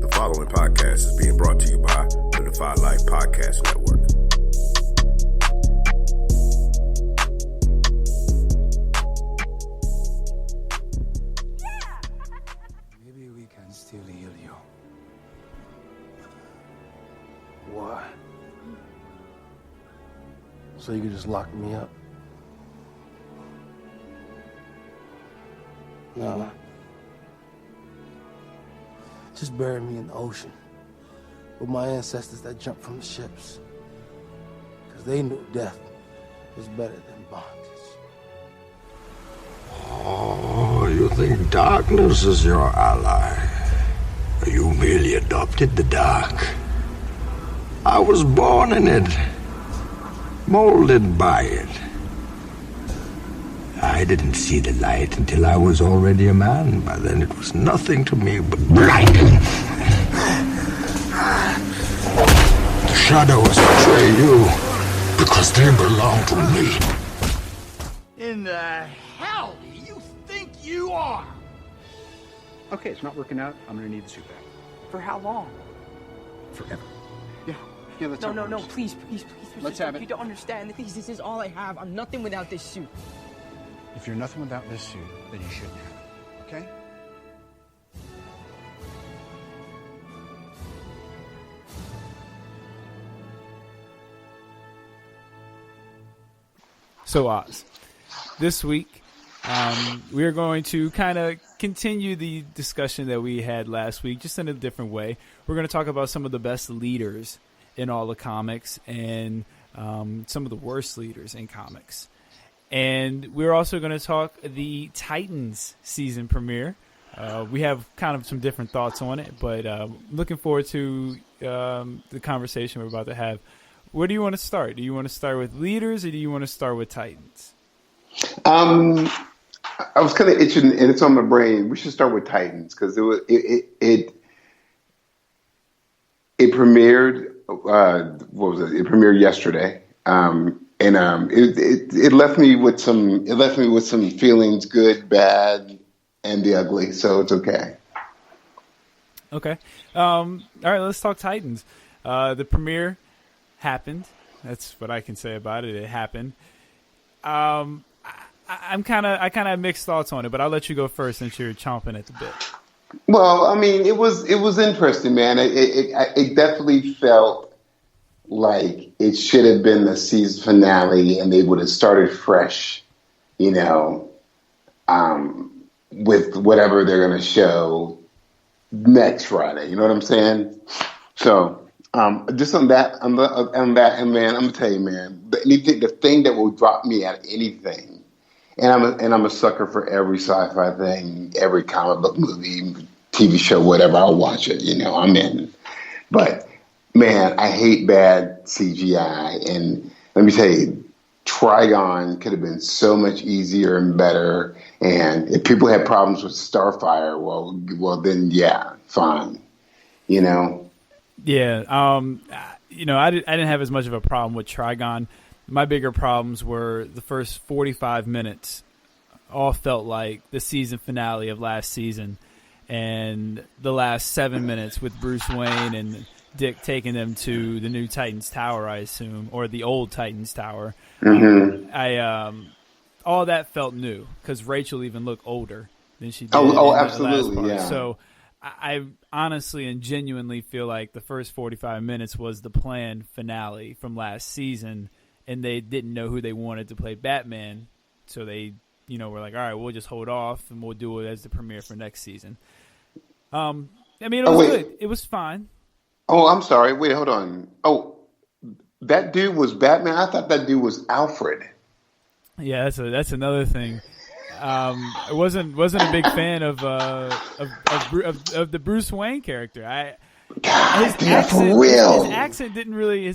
The following podcast is being brought to you by the Defy Life Podcast Network. Maybe we can still heal you. Why? So you could just lock me up? No. Just bury me in the ocean with my ancestors that jumped from the ships. Because they knew death was better than bondage. Oh, you think darkness is your ally? You merely adopted the dark. I was born in it, molded by it. I didn't see the light until I was already a man. By then it was nothing to me but blinding. The shadows betray you because they belong to me. In the hell do you think you are? Okay, it's not working out. I'm gonna need the suit back. For how long? Forever. Yeah, let's No, have it. please. Let's have it. You don't understand. This is all I have. I'm nothing without this suit. If you're nothing without this suit, then you shouldn't have it. Okay? So, Oz, this week, we are going to kind of continue the discussion that we had last week, just in a different way. We're going to talk about some of the best leaders in all the comics and some of the worst leaders in comics. And we're also going to talk the Titans season premiere. We have kind of some different thoughts on it, but looking forward to the conversation we're about to have. Where do you want to start? Do you want to start with leaders or do you want to start with Titans? I was kind of itching, and it's on my brain. We should start with Titans because it premiered. What was it? It premiered yesterday, it left me with some feelings, good, bad, and the ugly. So it's okay. Okay. All right. Let's talk Titans. The premiere happened. That's what I can say about it. It happened. I kind of have mixed thoughts on it, but I'll let you go first since you're chomping at the bit. Well, I mean, it was interesting, man. It definitely felt like it should have been the season finale, and they would have started fresh, with whatever they're going to show next Friday. You know what I'm saying? So, just on that, and man, I'm gonna tell you, man, the thing that will drop me at anything. And I'm a sucker for every sci-fi thing, every comic book movie, TV show, whatever. I'll watch it. I'm in. But man, I hate bad CGI. And let me tell you, Trigon could have been so much easier and better. And if people had problems with Starfire, well, then yeah, fine. Yeah. I didn't have as much of a problem with Trigon. My bigger problems were the first 45 minutes all felt like the season finale of last season, and the last 7 minutes with Bruce Wayne and Dick taking them to the new Titans Tower, I assume, or the old Titans Tower. Mm-hmm. All that felt new because Rachel even looked older than she did. Oh, absolutely, yeah. So I honestly and genuinely feel like the first 45 minutes was the planned finale from last season. And they didn't know who they wanted to play Batman, so they, were like, all right, we'll just hold off and we'll do it as the premiere for next season. It was good. It was fine. Oh, I'm sorry. Wait, hold on. Oh, that dude was Batman? I thought that dude was Alfred. Yeah, that's another thing. I wasn't a big fan of the Bruce Wayne character. For real. His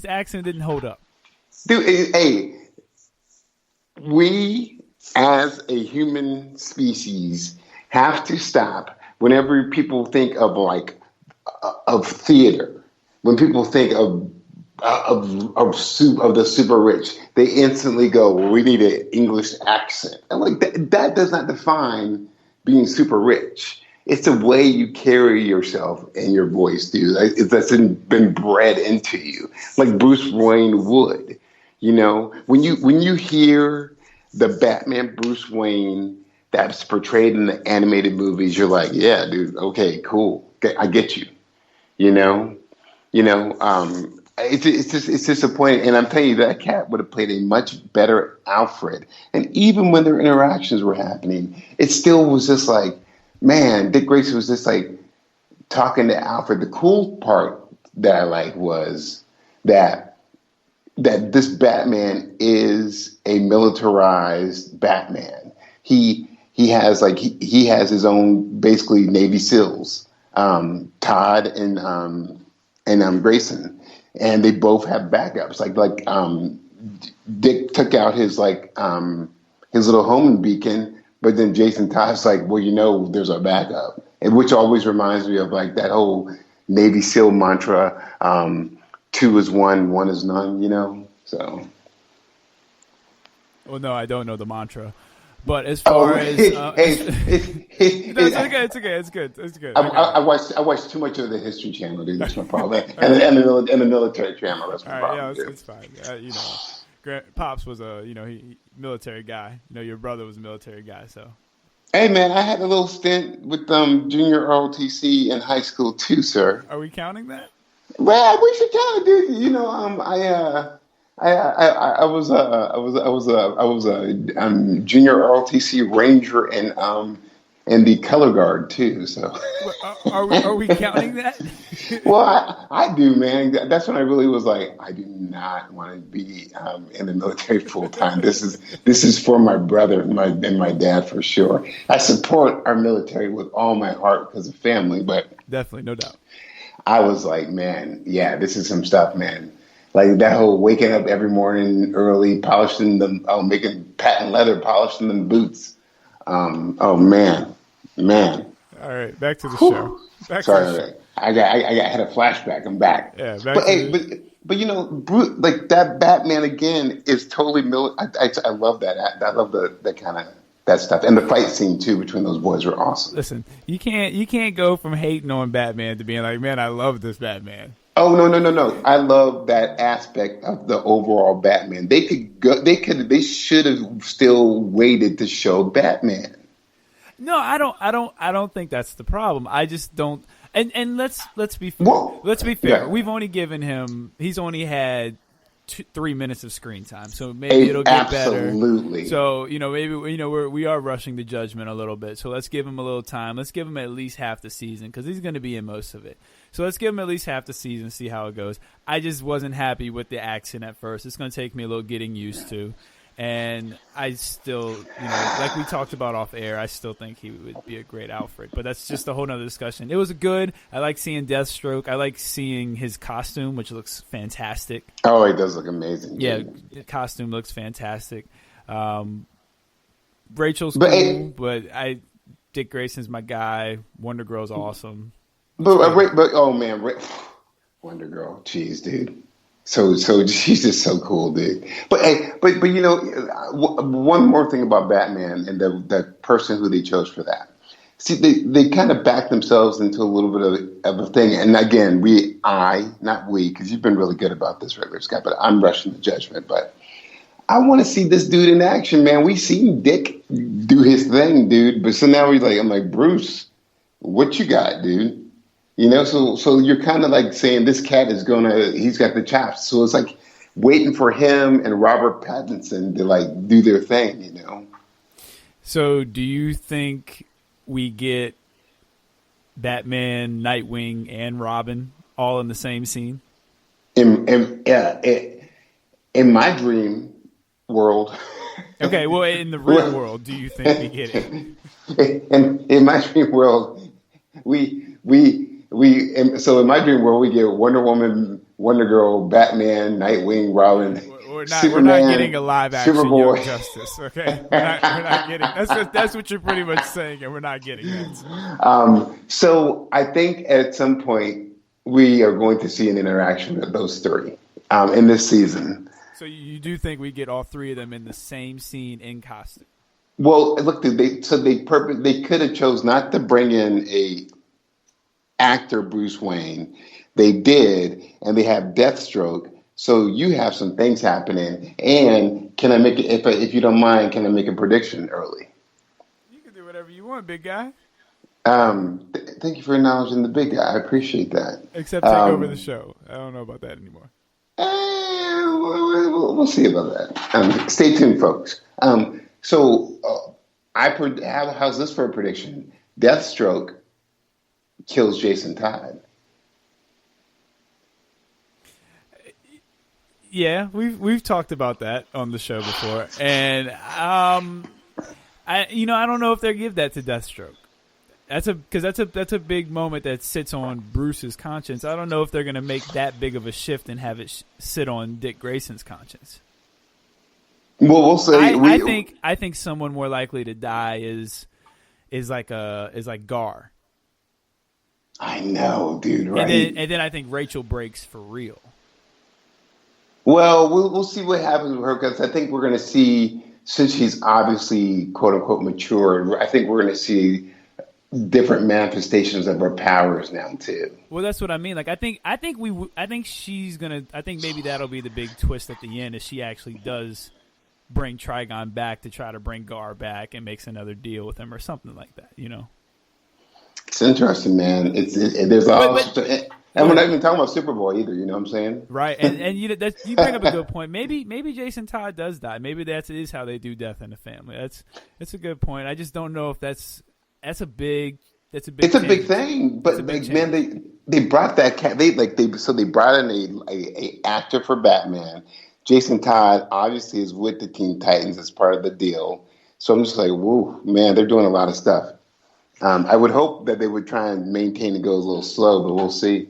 accent didn't hold up. Dude, hey, we as a human species have to stop whenever people think of of theater. When people think of the super rich, they instantly go, well, we need an English accent. And that does not define being super rich. it's the way you carry yourself and your voice, dude. Like, that's been bred into you, like Bruce Wayne would. You know, when you hear the Batman Bruce Wayne that's portrayed in the animated movies, you're like, yeah, dude, okay, cool, I get you. You know, it's disappointing, and I'm telling you that cat would have played a much better Alfred. And even when their interactions were happening, it still was just like, man, Dick Grayson was just like talking to Alfred. The cool part that I liked was that this Batman is a militarized Batman. He has his own basically Navy SEALs, Todd and Grayson, and they both have backups. Like Dick took out his little homing beacon, but then Jason Todd's like, well, you know, there's our backup, and which always reminds me of like that whole Navy SEAL mantra, 2 is 1, 1 is none. You know, so. Well, no, I don't know the mantra. But as far as it's good. I watched too much of the History Channel, dude. That's my problem, and the Military Channel. That's my problem. Yeah, it's fine. You know, Pops was he military guy. You know, your brother was a military guy, so. Hey man, I had a little stint with junior ROTC in high school too, sir. Are we counting that? Well, we should count it, dude. You know, I was a junior ROTC Ranger and the color guard too. So are we counting that? Well, I do, man. That's when I really was like, I do not want to be in the military full time. This is for my brother and my dad for sure. I support our military with all my heart because of family, but definitely, no doubt. I was like, man, yeah, this is some stuff, man. Like that whole waking up every morning early, polishing them, making patent leather, polishing them boots. Oh man. All right, back to the show. Sorry, I had a flashback. I'm back. Yeah, but you know, like that Batman again is totally I love that. I love the kind of that stuff, and the fight scene too between those boys were awesome. Listen, you can't go from hating on Batman to being like, man, I love this Batman. Oh no! I love that aspect of the overall Batman. They should have still waited to show Batman. No, I don't think that's the problem. I just don't. And let's be fair. Whoa. Let's be fair. Yeah. We've only given him. He's only had 3 minutes of screen time, so maybe it'll get Absolutely. better. So maybe we are rushing the judgment a little bit. So let's give him a little time. Let's give him at least half the season because he's going to be in most of it. So let's give him at least half the season, see how it goes. I just wasn't happy with the accent at first. It's going to take me a little getting used to. And I still, like we talked about off air, I still think he would be a great Alfred. But that's just a whole nother discussion. It was good. I like seeing Deathstroke. I like seeing his costume, which looks fantastic. Oh, it does look amazing. Yeah, the costume looks fantastic. Rachel's cool, but Dick Grayson's my guy. Wonder Girl's awesome. But oh man, Wonder Girl, jeez, dude. So she's just so cool, dude. But you know, one more thing about Batman and the person who they chose for that. See, they kind of backed themselves into a little bit of a thing. And again, not we, because you've been really good about this, regular Scott. But I'm rushing the judgment. But I want to see this dude in action, man. We seen Dick do his thing, dude. But so now I'm like, Bruce, what you got, dude? You know, so you're kind of like saying this cat he's got the chops. So it's like waiting for him and Robert Pattinson to like do their thing, you know. So do you think we get Batman, Nightwing, and Robin all in the same scene? In my dream world. Okay, well, in the real world, do you think we get it? In my dream world, so in my dream world, we get Wonder Woman, Wonder Girl, Batman, Nightwing, Robin, Superman, we're not getting a live action Superboy. Young Justice, okay? We're not getting. That's what you're pretty much saying, and we're not getting that. So I think at some point we are going to see an interaction of those three in this season. So you do think we get all three of them in the same scene in costume? Well, look, they could have chose not to bring in a actor Bruce Wayne. They did, and they have Deathstroke. So you have some things happening. And can I make it, if you don't mind, can I make a prediction early? You can do whatever you want, big guy. Thank you for acknowledging the big guy. I appreciate that. Except take over the show. I don't know about that anymore. We'll see about that. Stay tuned, folks. How's this for a prediction? Deathstroke kills Jason Todd. Yeah, we've talked about that on the show before, and I don't know if they'll give that to Deathstroke. That's a big moment that sits on Bruce's conscience. I don't know if they're going to make that big of a shift and have it sit on Dick Grayson's conscience. Well, we'll see. I think someone more likely to die is like Gar. I know, dude. Right? And then I think Rachel breaks for real. Well, we'll see what happens with her, because I think we're going to see, since she's obviously quote unquote mature, I think we're going to see different manifestations of her powers now too. Well, that's what I mean. Like, I think maybe that'll be the big twist at the end, is she actually does bring Trigon back to try to bring Gar back and makes another deal with him or something like that. It's interesting, man. And we're not even talking about Superboy either. You know what I'm saying? Right. And you bring up a good point. Maybe Jason Todd does die. Maybe that is how they do death in the family. That's a good point. I just don't know if that's a big. It's a big thing. But man, they brought that cat. They brought in a actor for Batman. Jason Todd obviously is with the Teen Titans as part of the deal. So I'm just like, whoa, man, they're doing a lot of stuff. I would hope that they would try and maintain it goes a little slow, but we'll see.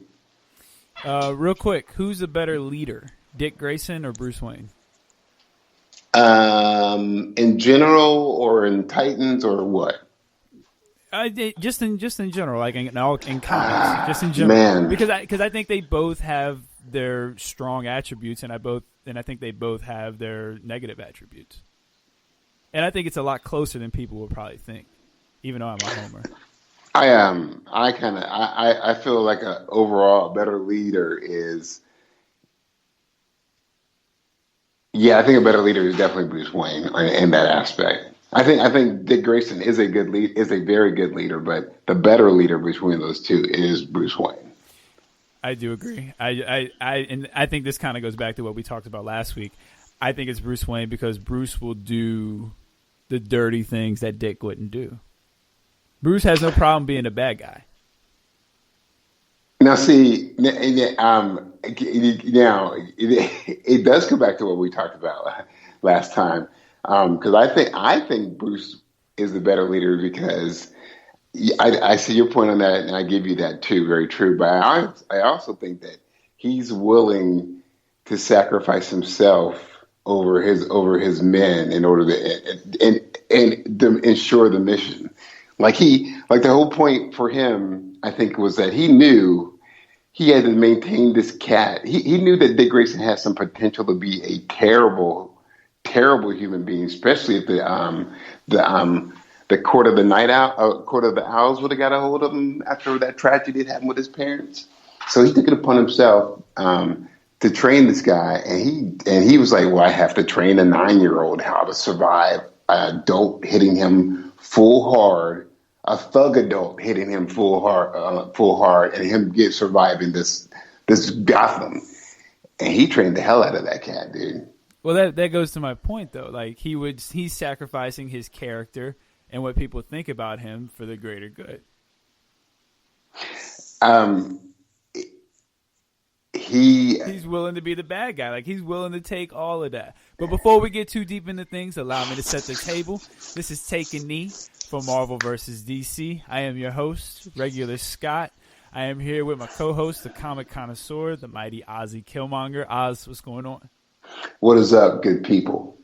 Real quick, who's the better leader, Dick Grayson or Bruce Wayne? In general, or in Titans, or what? Just in general, like in comics, just in general. Man. Because I think they both have their strong attributes, and I think they both have their negative attributes. And I think it's a lot closer than people would probably think, even though I'm a homer. I feel like a overall better leader is. Yeah, I think a better leader is definitely Bruce Wayne in that aspect. I think Dick Grayson is a very good leader, but the better leader between those two is Bruce Wayne. I do agree. I think this kind of goes back to what we talked about last week. I think it's Bruce Wayne because Bruce will do the dirty things that Dick wouldn't do. Bruce has no problem being a bad guy. Now, see, it does come back to what we talked about last time, because I think Bruce is the better leader, because I see your point on that, and I give you that too, very true. But I also think that he's willing to sacrifice himself over his men in order to ensure the mission. Like the whole point for him, I think, was that he knew he had to maintain this cat. He knew that Dick Grayson had some potential to be a terrible, terrible human being, especially if the Court of the Owls would have got a hold of him after that tragedy that happened with his parents. So he took it upon himself to train this guy, and he was like, well, I have to train a 9-year-old how to survive an adult hitting him full hard. A thug adult hitting him full hard, and him surviving this Gotham, and he trained the hell out of that cat, dude. Well, that goes to my point, though. Like he's sacrificing his character and what people think about him for the greater good. He's willing to be the bad guy. Like, he's willing to take all of that. But before we get too deep into things, allow me to set the table. This is Take a Knee for Marvel vs. DC. I am your host, Regular Scott. I am here with my co-host, the comic connoisseur, the mighty Ozzy Killmonger. Oz, what's going on? What is up, good people?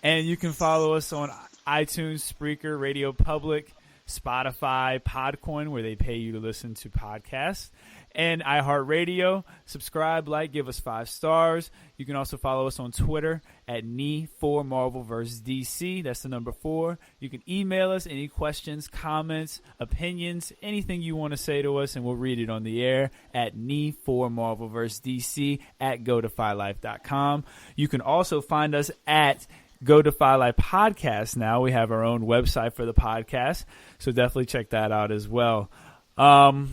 And you can follow us on iTunes, Spreaker, Radio Public, Spotify, Podcoin, where they pay you to listen to podcasts, and iHeartRadio. Subscribe, like, give us 5 stars. You can also follow us on Twitter at NE4MarvelVsDC. That's the number 4. You can email us any questions, comments, opinions, anything you want to say to us, and we'll read it on the air at NE4MarvelVsDC at GoDefyLife.com. You can also find us at Go Defy Life Podcast now. We have our own website for the podcast, so definitely check that out as well. Oz.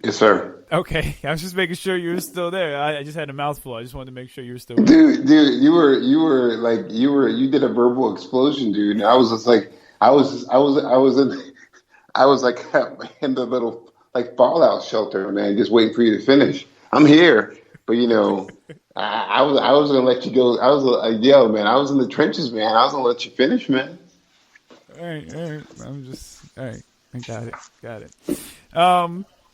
Yes, sir. Okay, I was just making sure you were still there. I just had a mouthful. I just wanted to make sure you were still there. Dude, you did a verbal explosion, dude. And I was just like, I was like in the little like fallout shelter, man, just waiting for you to finish. I'm here, but I was gonna let you go. I was yo, man. I was in the trenches, man. I was gonna let you finish, man. All right. All right. I got it.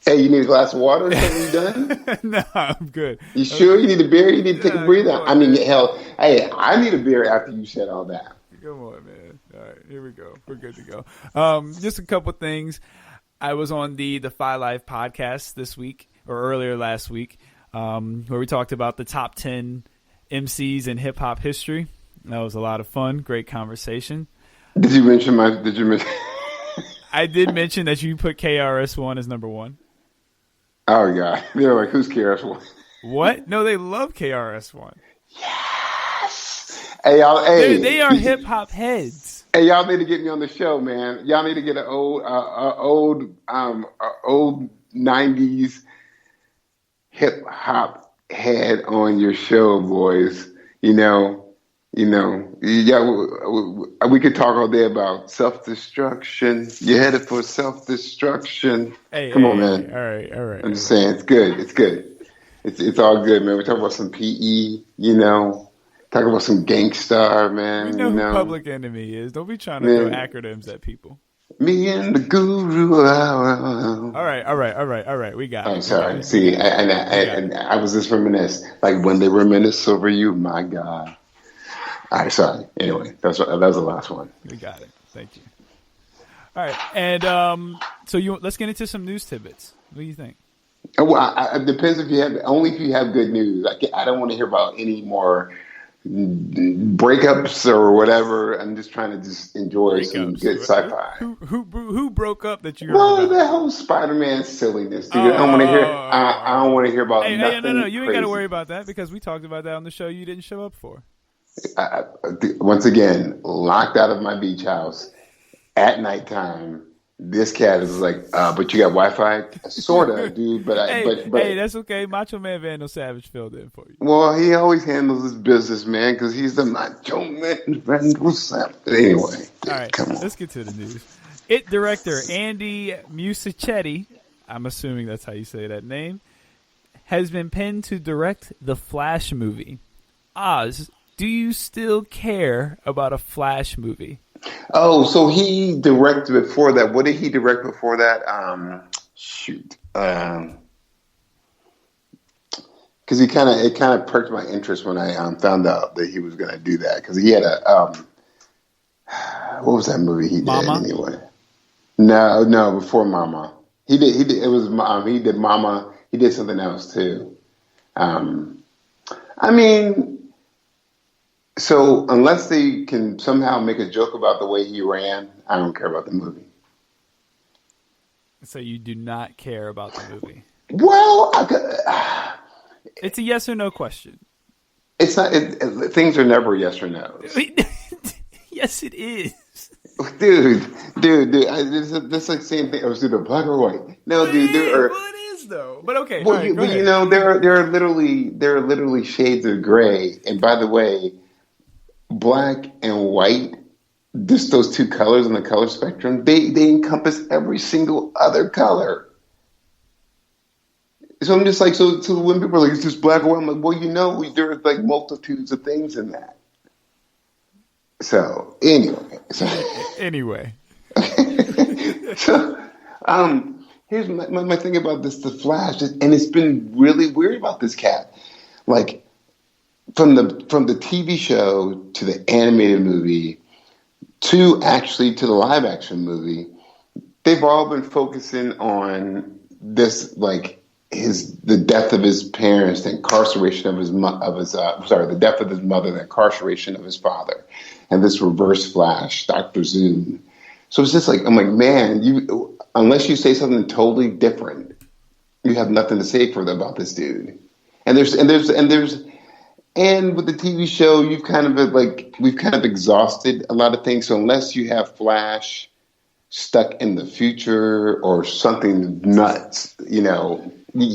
Hey, you need a glass of water or something? You done? No, I'm good. You sure? You need a beer? You need to take a breather? I mean, hell, hey, I need a beer after you said all that. Come on, man. All right, here we go. We're good to go. Just a couple things. I was on the Defy Life podcast this week, or earlier last week, where we talked about the top 10 MCs in hip-hop history. That was a lot of fun. Great conversation. Did you mention I did mention that you put KRS-One as number 1. Oh, God. They're like, who's KRS-One? What? No, they love KRS-One. Yes. Hey, y'all. Hey, they are hip hop heads. Hey, y'all need to get me on the show, man. Y'all need to get an old 90s hip hop head on your show, boys. We could talk all day about self-destruction. You're headed for self-destruction. Come on, man. All right. I'm just saying, it's good. It's all good, man. We're talking about some PE, talking about some Gangstar, man. We know who Public Enemy is. Don't be trying to throw acronyms at people. Me and the Guru. All right. We got it. I'm sorry. See, I was just reminisce. Like when they reminisce over you, my God. All right, sorry. Anyway, that was the last one. We got it. Thank you. All right, and let's get into some news tidbits. What do you think? Well, it depends if you have good news. I don't want to hear about any more breakups or whatever. I'm just trying to enjoy some good sci-fi. Who broke up that you heard about? The whole Spider-Man silliness, dude. I don't want to hear. I don't want to hear about nothing. No, you ain't got to crazy. worry about that because we talked about that on the show. You didn't show up for. Once again, locked out of my beach house at nighttime. This cat is like, but you got Wi-Fi? Sorta, dude. But hey, that's okay. Macho Man Vandal Savage filled in for you. Well, he always handles his business, man, because he's the Macho Man Vandal Savage. Anyway, all right, come on. Let's get to the news. IT director Andy Muschietti, I'm assuming that's how you say that name, has been pinned to direct the Flash movie. Oz, do you still care about a Flash movie? Oh, so he directed before that. What did he direct before that? Because it kind of perked my interest when I found out that he was going to do that. Because he had a what was that movie he did anyway? No, before Mama. He did. It was he did Mama. He did something else too. So unless they can somehow make a joke about the way he ran, I don't care about the movie. So you do not care about the movie? Well, it's a yes or no question. It's not. Things are never yes or no. Yes, it is. Dude. This like same thing. It was either black or white. No, dude. There are. Well, it is though. But okay. Well, all right, there are literally shades of gray. And by the way, black and white, just those two colors on the color spectrum, they encompass every single other color. So I'm just like, so when people are like, it's just black or white, I'm like, well, there's like multitudes of things in that. So anyway. So here's my thing about this, the Flash, and it's been really weird about this cat. Like, from the TV show to the animated movie to the live action movie, they've all been focusing on this, like the death of his parents, the incarceration of the death of his mother, the incarceration of his father, and this Reverse Flash, Dr. Zoom. So it's just like, I'm like, man, unless you say something totally different, you have nothing to say about this dude. And with the TV show, we've kind of exhausted a lot of things. So unless you have Flash stuck in the future or something nuts, you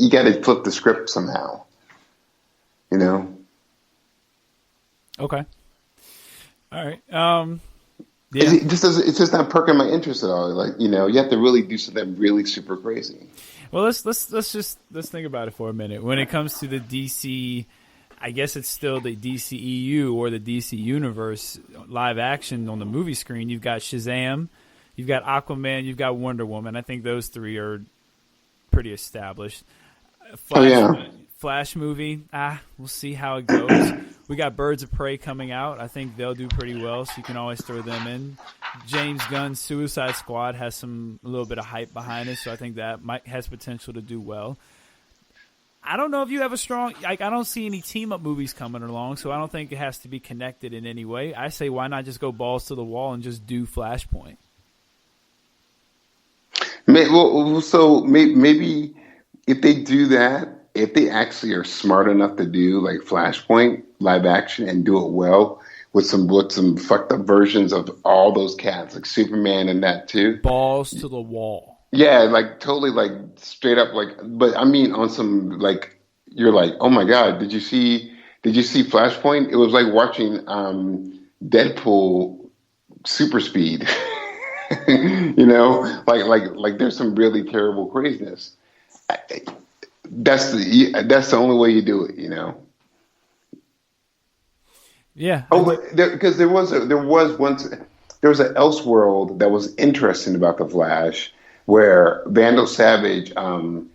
got to flip the script somehow. Okay. All right. Yeah. It's just not perking my interest at all. Like, you have to really do something really super crazy. Well, let's think about it for a minute. When it comes to the DC, I guess it's still the DCEU or the DC Universe live action on the movie screen. You've got Shazam, you've got Aquaman, you've got Wonder Woman. I think those three are pretty established. Flash movie, we'll see how it goes. We got Birds of Prey coming out. I think they'll do pretty well, so you can always throw them in. James Gunn's Suicide Squad has a little bit of hype behind it, so I think that has potential to do well. I don't know if you have a strong – I don't see any team-up movies coming along, so I don't think it has to be connected in any way. I say why not just go balls to the wall and just do Flashpoint? So maybe if they do that, if they actually are smart enough to do like Flashpoint live action and do it well with some fucked up versions of all those cats, like Superman and that too. Balls to the wall. Yeah, like totally like straight up like, but I mean on some like, you're like, oh my God, did you see Flashpoint? It was like watching Deadpool super speed. Like there's some really terrible craziness. That's the only way you do it, Yeah. Oh, because there was an Elseworld that was interesting about the Flash, where Vandal Savage the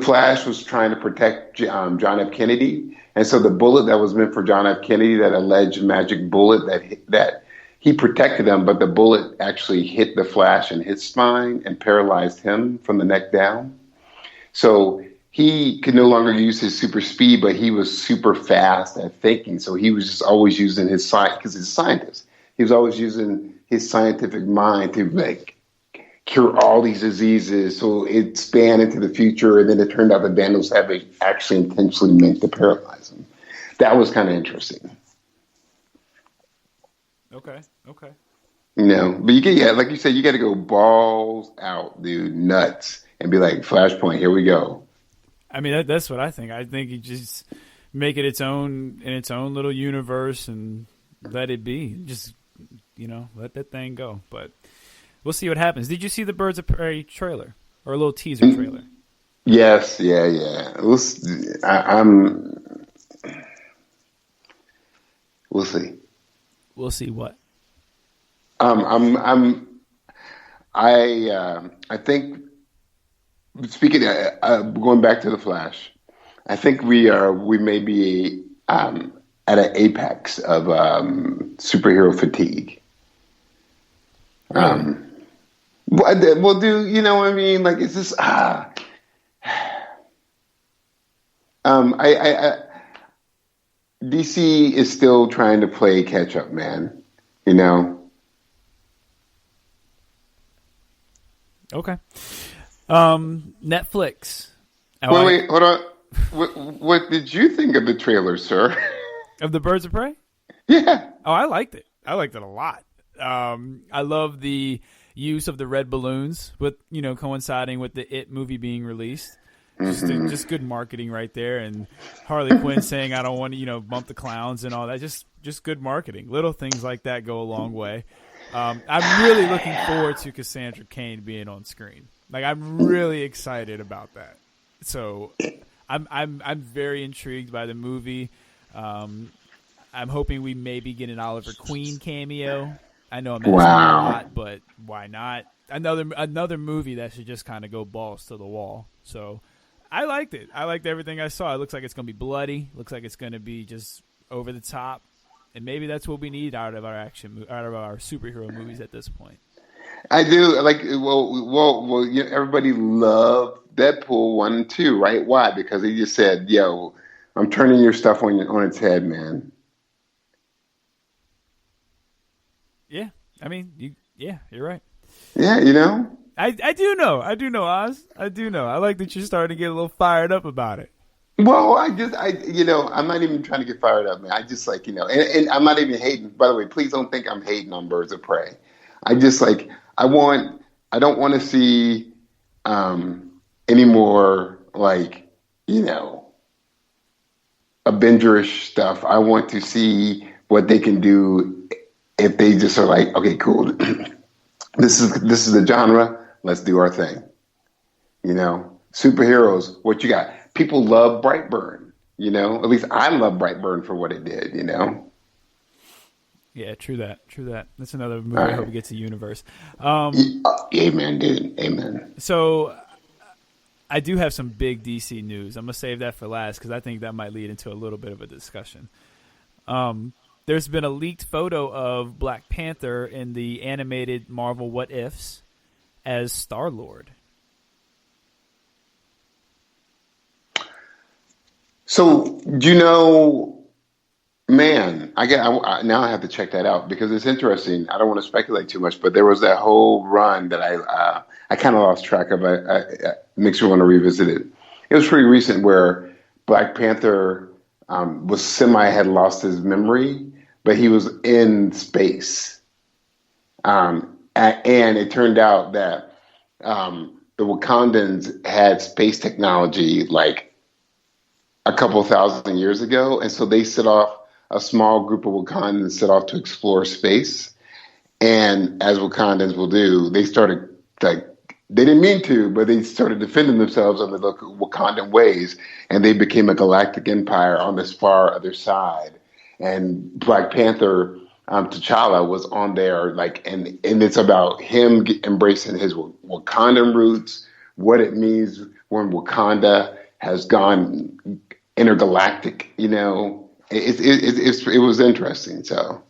Flash was trying to protect John F. Kennedy, and so the bullet that was meant for John F. Kennedy, that alleged magic bullet that he protected him, but the bullet actually hit the Flash in his spine and paralyzed him from the neck down. So he could no longer use his super speed, but he was super fast at thinking. So he was just always using his science, because he's a scientist. He was always using his scientific mind to like cure all these diseases. So it spanned into the future, and then it turned out that Vandal Savage actually intentionally meant to paralyze him. That was kind of interesting. Okay. But like you said, you got to go balls out, dude, nuts, and be like, Flashpoint, here we go. I mean, that's what I think. I think you just make it its own little universe and let it be. Just let that thing go. But we'll see what happens. Did you see the Birds of Prey trailer or a little teaser trailer? Yes, yeah. We'll see. We'll see what. I think, speaking going back to the Flash, I think we may be at an apex of superhero fatigue. Well, do you know what I mean? Like, it's just DC is still trying to play catch up, man. Okay. Netflix. Wait, hold on. What did you think of the trailer, sir? Of the Birds of Prey? Yeah. Oh, I liked it. I liked it a lot. I love the use of the red balloons with coinciding with the It movie being released. Just good marketing right there, and Harley Quinn saying I don't want to bump the clowns and all that. Just good marketing. Little things like that go a long way. I'm really looking forward to Cassandra Cain being on screen. Like, I'm really excited about that. So I'm very intrigued by the movie. I'm hoping we maybe get an Oliver Queen cameo. I know I'm asking a lot, but why not? Another movie that should just kind of go balls to the wall. So I liked it. I liked everything I saw. It looks like it's going to be bloody. Looks like it's going to be just over the top. And maybe that's what we need out of our superhero movies at this point. I do like. Well. Everybody loved Deadpool 1 and 2, right? Why? Because he just said, "Yo, I'm turning your stuff on its head, man." Yeah, I mean, you're right. Yeah, you know. I do know, Oz. I do know. I like that you're starting to get a little fired up about it. Well, I'm not even trying to get fired up, man. I just like, and I'm not even hating. By the way, please don't think I'm hating on Birds of Prey. I just like, I don't want to see any more like, Avengerish stuff. I want to see what they can do if they just are like, okay, cool. This is the genre. Let's do our thing. Superheroes. What you got? People love Brightburn. At least I love Brightburn for what it did. Yeah, true that. That's another movie. I hope it gets a universe. Amen, dude. Amen. So I do have some big DC news. I'm gonna save that for last because I think that might lead into a little bit of a discussion. There's been a leaked photo of Black Panther in the animated Marvel What Ifs as Star-Lord. So, man, now I have to check that out because it's interesting. I don't want to speculate too much, but there was that whole run that I kind of lost track of. Makes me want to revisit it. It was pretty recent where Black Panther had lost his memory, but he was in space. And it turned out that the Wakandans had space technology like a couple thousand years ago. And so they a small group of Wakandans set off to explore space. And as Wakandans will do, they started they didn't mean to, but they started defending themselves under the Wakandan ways. And they became a galactic empire on this far other side. And Black Panther, T'Challa was on there, and it's about him embracing his Wakandan roots, what it means when Wakanda has gone intergalactic. It was interesting. So,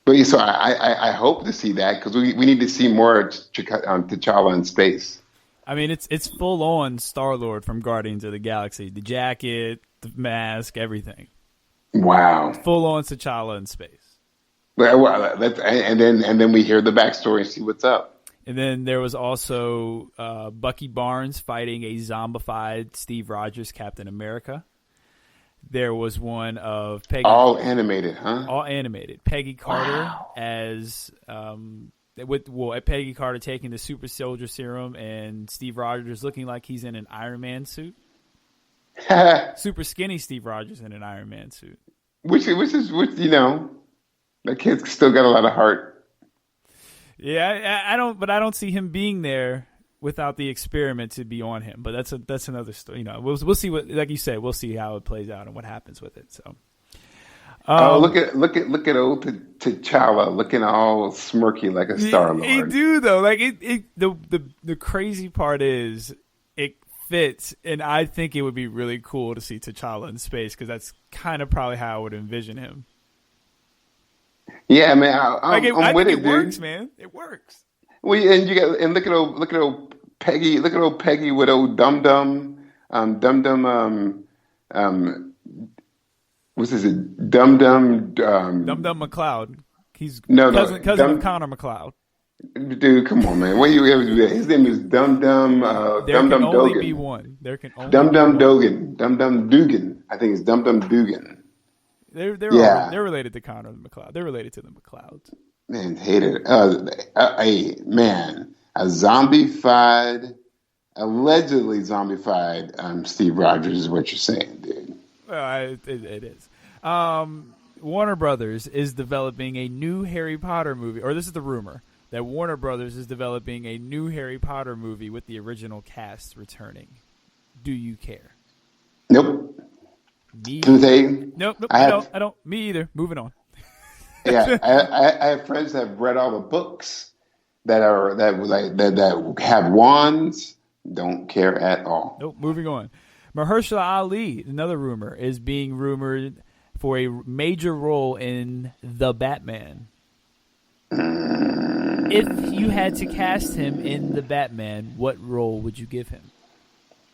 I hope to see that because we need to see more T'Challa in space. I mean, it's full on Star-Lord from Guardians of the Galaxy, the jacket, the mask, everything. Wow. Full on T'Challa in space. Well, and then we hear the backstory and see what's up. And then there was also Bucky Barnes fighting a zombified Steve Rogers Captain America. There was one of Peggy. All animated, huh? All animated. Peggy Carter as Peggy Carter taking the super soldier serum and Steve Rogers looking like he's in an Iron Man suit. Super skinny Steve Rogers in an Iron Man suit. Which that kid's still got a lot of heart. Yeah, I don't see him being there without the experiment to be on him. But that's another story. We'll see what, like you said, we'll see how it plays out and what happens with it. So, look at old T'Challa looking all smirky like a Star-Lord. He do though. Like the crazy part is it fits, and I think it would be really cool to see T'Challa in space because that's kind of probably how I would envision him. Yeah, man, I'm with it, dude. Works, man. It works. Well, and look at old Peggy. Look at old Peggy with old Dum Dum. What's this? Dum Dum McLeod. He's cousin of Connor McLeod. Dude, come on, man. His name is Dum Dum. There can only be one. There can only Dum Dum Dogan. Dum Dum Dugan. I think it's Dum Dum Dugan. They're related to Connor McLeod. They're related to the McLeods. Man, hated it. A allegedly zombified Steve Rogers is what you're saying, dude. Well, it is. Warner Brothers is developing a new Harry Potter movie, or this is the rumor that Warner Brothers is developing a new Harry Potter movie with the original cast returning. Do you care? Nope. Me? Do they? Nope. I don't. Me either. Moving on. Yeah, I have friends that have read all the books that have wands. Don't care at all. Nope. Moving on. Mahershala Ali, another rumor, is being rumored for a major role in The Batman. If you had to cast him in The Batman, what role would you give him?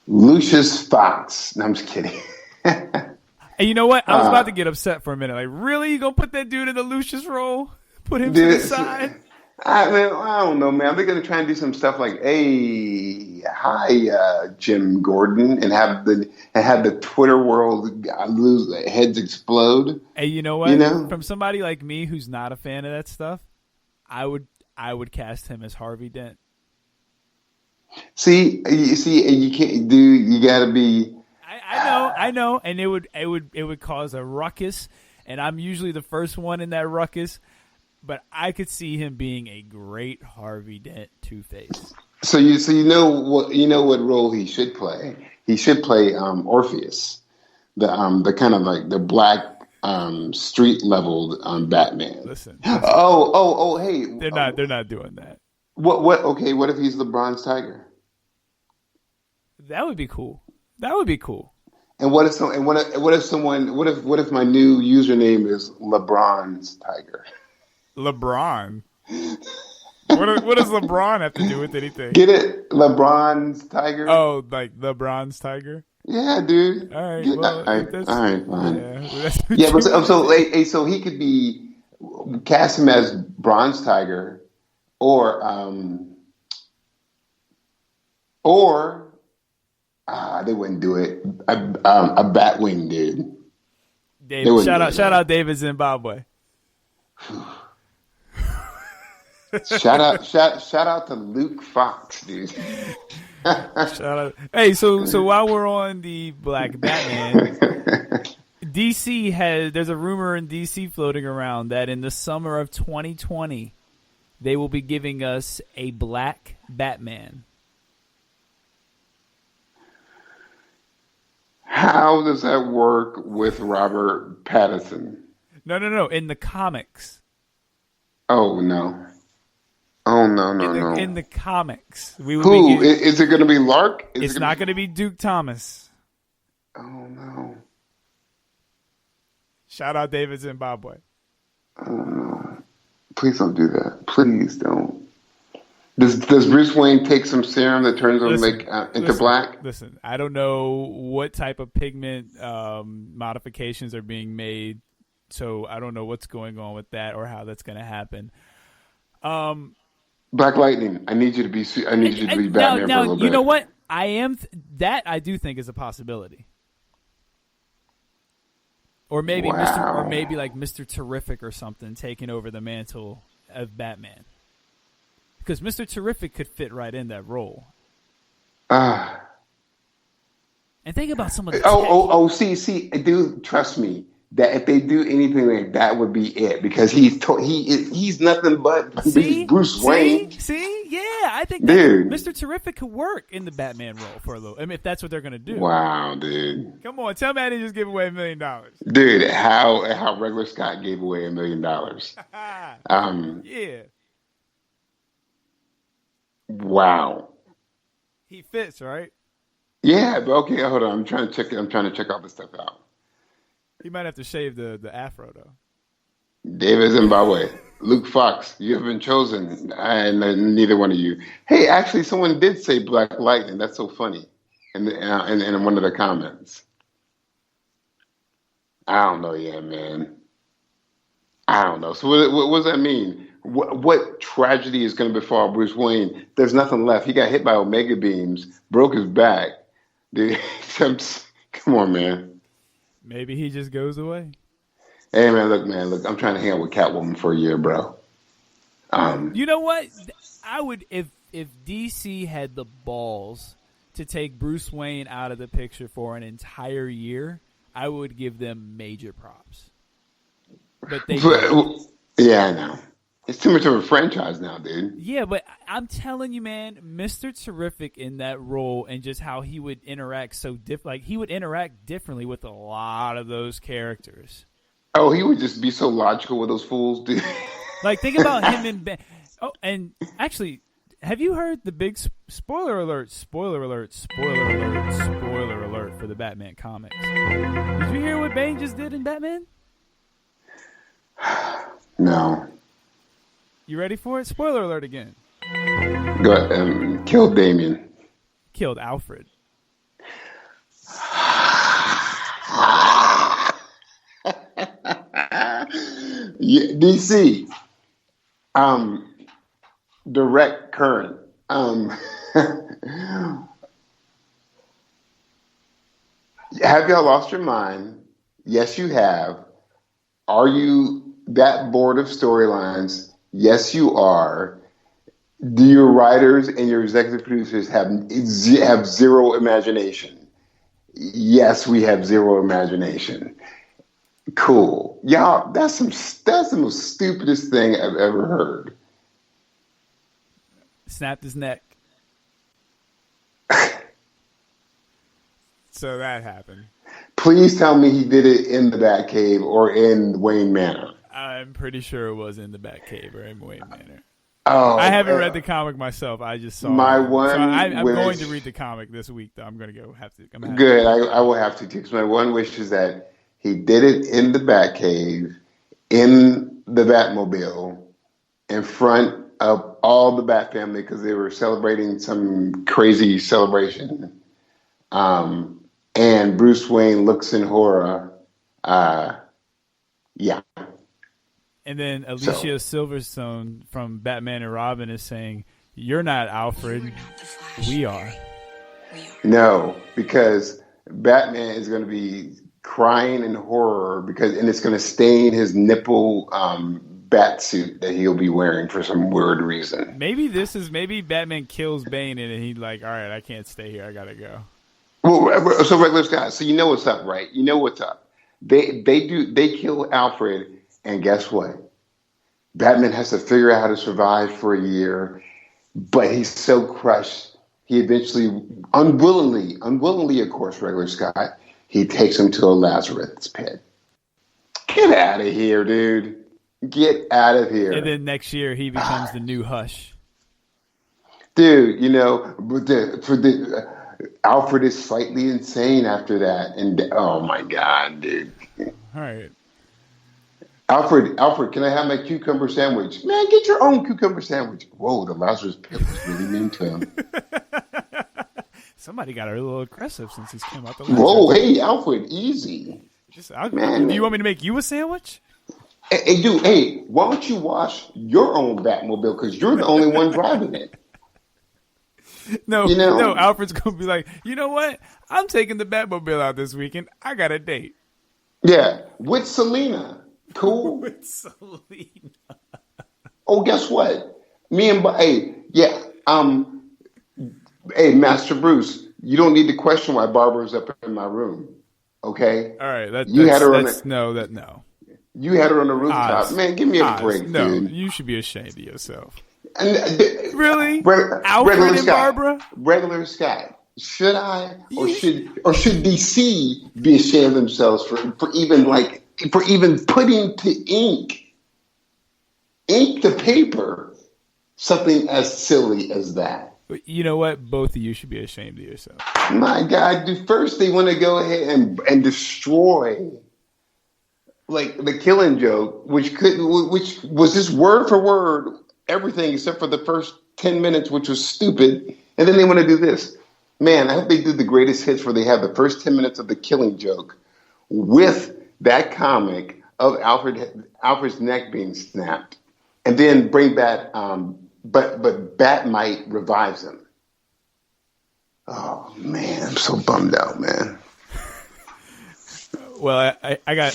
Lucius Fox. No, I'm just kidding. And you know what? I was about to get upset for a minute. Like, really? You gonna put that dude in the Lucius role? Put him to the side? I don't know, man. They're gonna try and do some stuff like, "Hey, hi, Jim Gordon," and have the Twitter world lose heads explode. Hey, you know what? You know? From somebody like me who's not a fan of that stuff, I would cast him as Harvey Dent. See, you can't do. You gotta be. I know, and it would cause a ruckus, and I'm usually the first one in that ruckus. But I could see him being a great Harvey Dent Two-Face. So you know what role he should play. He should play Orpheus, the kind of like the black street leveled Batman. Listen. Hey, they're not doing that. What? Okay, what if he's the Bronze Tiger? That would be cool. And what if my new username is LeBron's Tiger? LeBron. What does LeBron have to do with anything? Get it? LeBron's Tiger? Oh, like LeBron's Tiger? Yeah, dude. All right. All right, fine. Yeah, but so he could be cast him as Bronze Tiger, or they wouldn't do it. A Batwing dude. David, shout out David Zimbabwe. shout out to Luke Fox, dude. Shout out. Hey, so while we're on the Black Batman, there's a rumor in DC floating around that in the summer of 2020 they will be giving us a Black Batman. How does that work with Robert Pattinson? No. In the comics. Oh no. No. In the comics. Is it going to be Lark? It's not going to be Duke Thomas. Oh no. Shout out David Zimbabwe. Oh no. Please don't do that. Please don't. Does Bruce Wayne take some serum that turns him into black? Listen, I don't know what type of pigment modifications are being made, so I don't know what's going on with that or how that's going to happen. Black Lightning. I need you to be Batman for a little bit. You know what? I do think is a possibility. Or maybe wow. like Mr. Terrific or something taking over the mantle of Batman. Because Mr. Terrific could fit right in that role. And think about some of the see, dude, trust me. That if they do anything like that, would be it, because he's nothing but Bruce Wayne. Yeah, I think Mr. Terrific could work in the Batman role for a little. I mean, if that's what they're gonna do. Wow, dude! Come on, tell me I didn't just give away $1 million. Dude, how Regular Scott gave away $1 million? Yeah. Wow. He fits, right? Yeah, but okay, hold on. I'm trying to check all this stuff out. He might have to shave the afro, though. David Zimbabwe. Luke Fox, you have been chosen, and neither one of you. Hey, actually, someone did say Black Lightning. That's so funny in one of the comments. I don't know yet, man. I don't know. So what does that mean? What tragedy is going to befall Bruce Wayne? There's nothing left. He got hit by Omega beams, broke his back. Dude, come on, man. Maybe he just goes away. Hey, man, look. I'm trying to hang out with Catwoman for a year, bro. You know what? I would if DC had the balls to take Bruce Wayne out of the picture for an entire year, I would give them major props. But yeah, I know. It's too much of a franchise now, dude. Yeah, but I'm telling you, man, Mr. Terrific in that role and just how he would interact he would interact differently with a lot of those characters. Oh, he would just be so logical with those fools, dude. Like, think about him in Ben. Oh, and actually, have you heard the big spoiler alert? Spoiler alert! Spoiler alert! Spoiler alert! alert for the Batman comics. Did you hear what Bane just did in Batman? No. You ready for it? Spoiler alert again. Killed Damien. Killed Alfred. Yeah, DC. Direct current. Have y'all lost your mind? Yes, you have. Are you that bored of storylines? Yes, you are. Do your writers and your executive producers have zero imagination? Yes, we have zero imagination. Cool. Y'all, that's the most stupidest thing I've ever heard. Snapped his neck. So that happened. Please tell me he did it in the Batcave or in Wayne Manor. I'm pretty sure it was in the Batcave or in Wayne Manor. Oh, I haven't read the comic myself. I just saw my it. one. So I'm wish, going to read the comic this week, though. I'm going to go have to. Good. I will have to too. Because my one wish is that he did it in the Batcave, in the Batmobile, in front of all the Bat family because they were celebrating some crazy celebration. And Bruce Wayne looks in horror. Yeah. And then Alicia Silverstone from Batman and Robin is saying, "You're not Alfred. We are." No, because Batman is going to be crying in horror and it's going to stain his nipple bat suit that he'll be wearing for some weird reason. Maybe Batman kills Bane and he's like, "All right, I can't stay here. I gotta go." Well, so regular Scott, so you know what's up, right? You know what's up. They kill Alfred, and guess what? Batman has to figure out how to survive for a year, but he's so crushed, he eventually, unwillingly, of course, regular Scott, he takes him to a Lazarus pit. Get out of here, dude. Get out of here. And then next year he becomes the new Hush. Dude, Alfred is slightly insane after that, and oh my God, dude! All right, Alfred, can I have my cucumber sandwich? Man, get your own cucumber sandwich. Whoa, the Lazarus Pit was really mean to him. Somebody got a little aggressive since he came out the. Whoa, hey, Alfred, easy. Man, do you want me to make you a sandwich? Hey, dude, hey, why don't you wash your own Batmobile? Because you're the only one driving it. No, Alfred's going to be like, you know what? I'm taking the Batmobile out this weekend. I got a date. Yeah, with Selena. Cool. With Selena. Oh, guess what? Hey, Master Bruce, you don't need to question why Barbara's up in my room. Okay? All right. No. You had her on the rooftop. Oz, Man, give me a break, no, dude. You should be ashamed of yourself. Really? Alfred and Scott, Barbara? Regular Scott. Should I or should DC be ashamed of themselves for even putting to ink to paper something as silly as that? But you know what? Both of you should be ashamed of yourself. My God, first they want to go ahead and destroy like the Killing Joke, which was just word for word everything except for the first 10 minutes, which was stupid. And then they want to do this. Man, I hope they do the greatest hits where they have the first 10 minutes of the Killing Joke with that comic of Alfred's neck being snapped, and then bring back, but Batmite revives him. Oh man, I'm so bummed out, man. Well, I got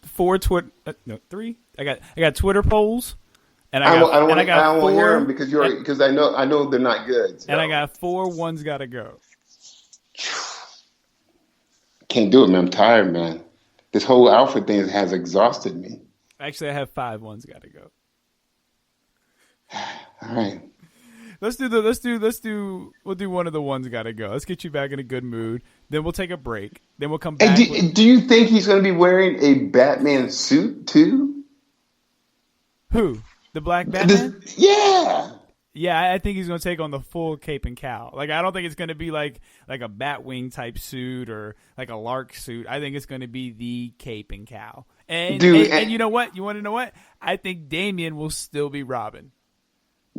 4 Twitter, three. I got Twitter polls. And I don't want to hear them because I know they're not good. So. And I got 4 ones gotta go. Can't do it, man. I'm tired, man. This whole Alfred thing has exhausted me. Actually, I have 5 ones gotta go. All right. We'll do one of the ones gotta go. Let's get you back in a good mood. Then we'll take a break. Then we'll come back. Do you think he's going to be wearing a Batman suit too? Who? The Black Batman? Yeah. Yeah, I think he's going to take on the full cape and cowl. Like, I don't think it's going to be like a Batwing type suit or like a Lark suit. I think it's going to be the cape and cowl. And, Dude, and you know what? You want to know what? I think Damian will still be Robin.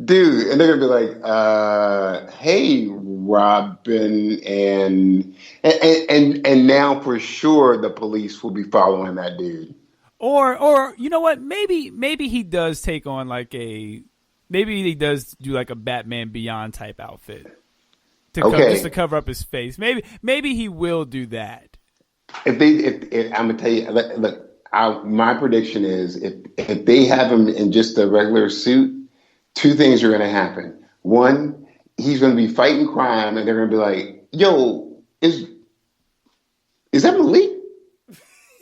Dude, and they're gonna be like, "Hey, Robin," and now for sure the police will be following that dude. Or you know what? Maybe he does take on maybe he does do like a Batman Beyond type outfit just to cover up his face. Maybe he will do that. If I'm gonna tell you, look, my prediction is if they have him in just a regular suit, two things are going to happen. One, he's going to be fighting crime, and they're going to be like, "Yo, is that Malik?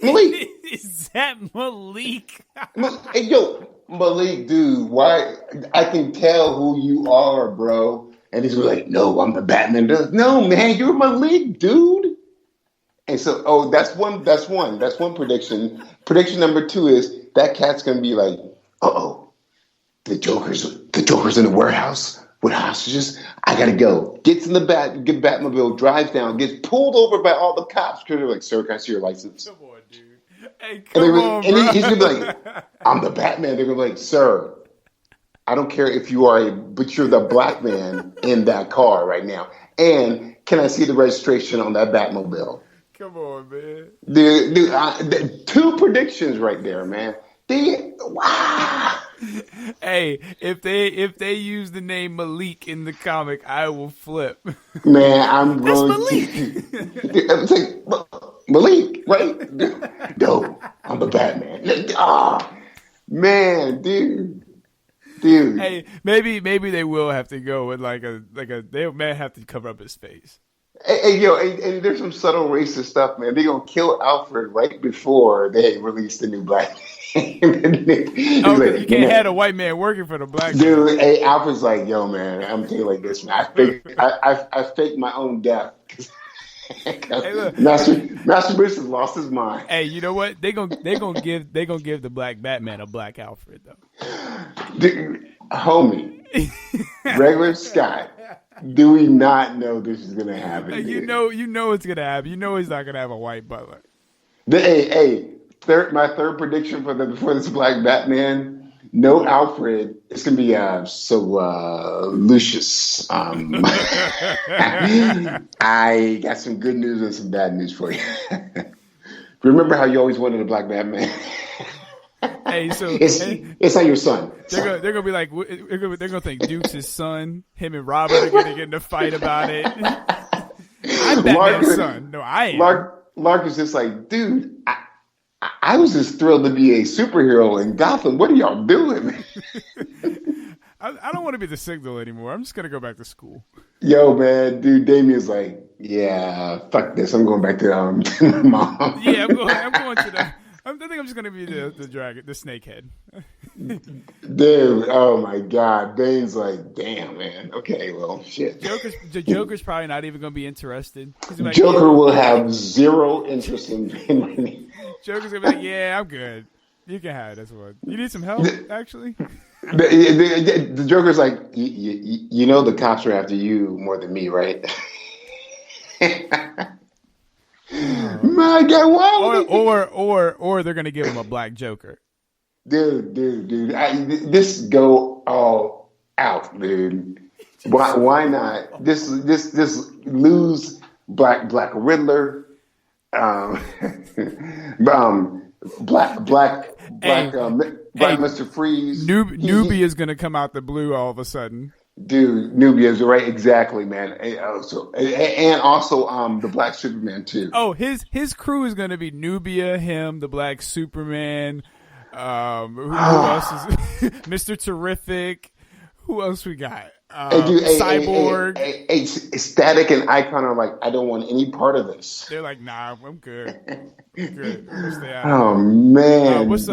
Malik, is that Malik? Hey, yo, Malik, dude, why? I can tell who you are, bro." And he's like, "No, I'm the Batman." No, man, you're Malik, dude. And so, that's one prediction. Prediction number two is that cat's going to be like, "Uh-oh. The Joker's in the warehouse with hostages. I gotta go." Gets in the Batmobile, drives down, gets pulled over by all the cops because they're like, "Sir, can I see your license?" Come on, dude. Hey, come on, bro. And he's gonna be like, "I'm the Batman." They're gonna be like, "Sir, I don't care if you are but you're the black man in that car right now. And can I see the registration on that Batmobile?" Come on, man. Dude, two predictions right there, man. Wow. Hey, if they use the name Malik in the comic, I will flip. Man, I'm going Malik. It's like Malik, right? No, I'm the Batman. Man, dude. Hey, maybe they will have to go with like a they may have to cover up his face. Hey, yo, and there's some subtle racist stuff, man. They're gonna kill Alfred right before they release the new Black. You can't have a white man working for the black dude. man. Hey, Alfred's like, "Yo, man, I'm telling you like this, man. I faked my own death." Hey, look, Master Bruce has lost his mind. Hey, you know what? They gonna give the Black Batman a Black Alfred though. Dude, homie, regular Scott. Do we not know this is gonna happen? Hey, you know it's gonna happen. You know he's not gonna have a white butler. My third prediction for this Black Batman: no Alfred. It's gonna be Lucius. I got some good news and some bad news for you. Remember how you always wanted a Black Batman? Hey, so it's not your son. They're gonna be like they're gonna think Duke's his son. Him and Robert are gonna get in a fight about it. I'm Batman's son. No, I am. Lark is just like, dude. I was just thrilled to be a superhero in Gotham. What are y'all doing? I don't want to be the Signal anymore. I'm just gonna go back to school. Yo, man, dude, Damian's like, yeah, fuck this. I'm going back to my mom. Yeah, I'm going to the. I think I'm just gonna be the dragon, the snakehead. Dude, oh my God, Bane's like, damn, man. Okay, well, shit. The Joker's probably not even gonna be interested. Like, Joker will have zero interest in Bane. Joker's gonna be like, yeah, I'm good. You can have this one. You need some help, actually? The Joker's like, you know the cops are after you more than me, right? My God, why? Or they're gonna give him a black Joker. Dude. This go all out, dude. Why not? This lose Black Riddler, Black Mr. Freeze. Nubia is gonna come out the blue all of a sudden. Dude, Nubia's right, exactly, man. And also the Black Superman too. Oh, his crew is gonna be Nubia, him, the Black Superman. Who else is Mr. Terrific? Who else we got? Cyborg. Static and Icon are like, I don't want any part of this. They're like, nah, I'm good. Stay out. Oh man, what's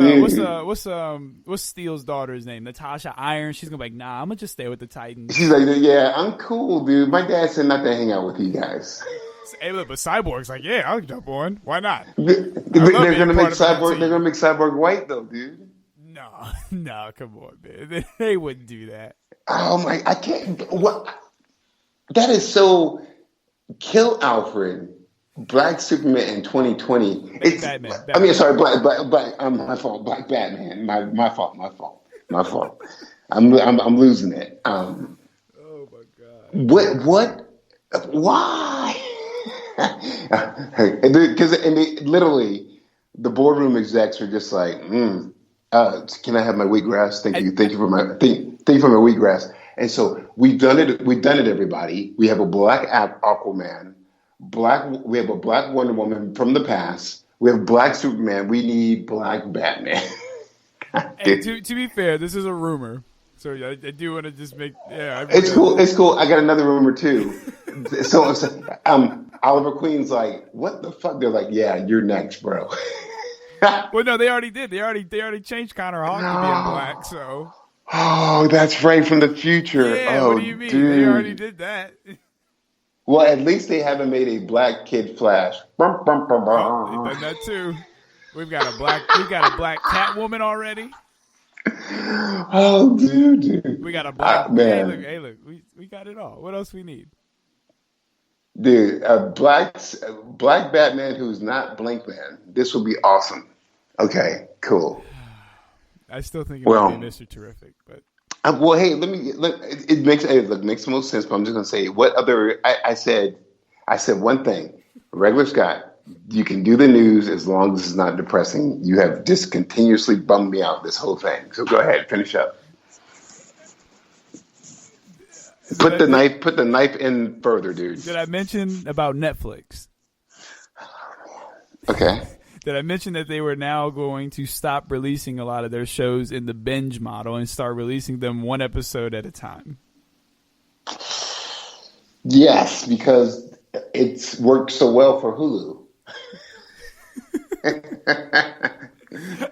Steel's daughter's name? Natasha Iron. She's gonna be like, nah, I'm gonna just stay with the Titans. She's like, yeah, I'm cool, dude. My dad said not to hang out with you guys. Hey, look, but Cyborg's like, yeah, I'll jump on. Why not? They're gonna make Cyborg. They're gonna make Cyborg white though, dude. No, no, come on, man. They wouldn't do that. Oh my! I can't. What? That is so. Kill Alfred, Black Superman in 2020. It's. Batman. I mean, sorry, Black. My fault. Black Batman. My fault. I'm losing it. Oh my God. What? Why? Because literally, the boardroom execs are just like, can I have my wheatgrass? Thank you for my wheatgrass. And so we've done it, everybody. We have a black Aquaman, we have a black Wonder Woman from the past. We have black Superman. We need black Batman. And to be fair, this is a rumor. So I do want to just make It's cool. I got another rumor too. So Oliver Queen's like, what the fuck? They're like, yeah, you're next, bro. Well, no, they already did. They already changed Connor Hawke to being black. So. Oh, that's right, from the future. Yeah, oh, what do you mean? Dude. They already did that. Well, at least they haven't made a black kid Flash. They've done that too. We've got a black Catwoman already. Oh, dude. We got a black man. Hey, look, we got it all. What else we need? Dude, a black Batman who's not Blinkman. This would be awesome. Okay, cool. I still think it would be Mr. Terrific, but well, hey, it makes the most sense. But I'm just gonna say what other. I said one thing. Regular Scott, you can do the news as long as it's not depressing. You have just continuously bummed me out this whole thing. So go ahead, finish up. Put the knife in further, dude. Did I mention about Netflix? Okay. Did I mention that they were now going to stop releasing a lot of their shows in the binge model and start releasing them one episode at a time? Yes, because it's worked so well for Hulu.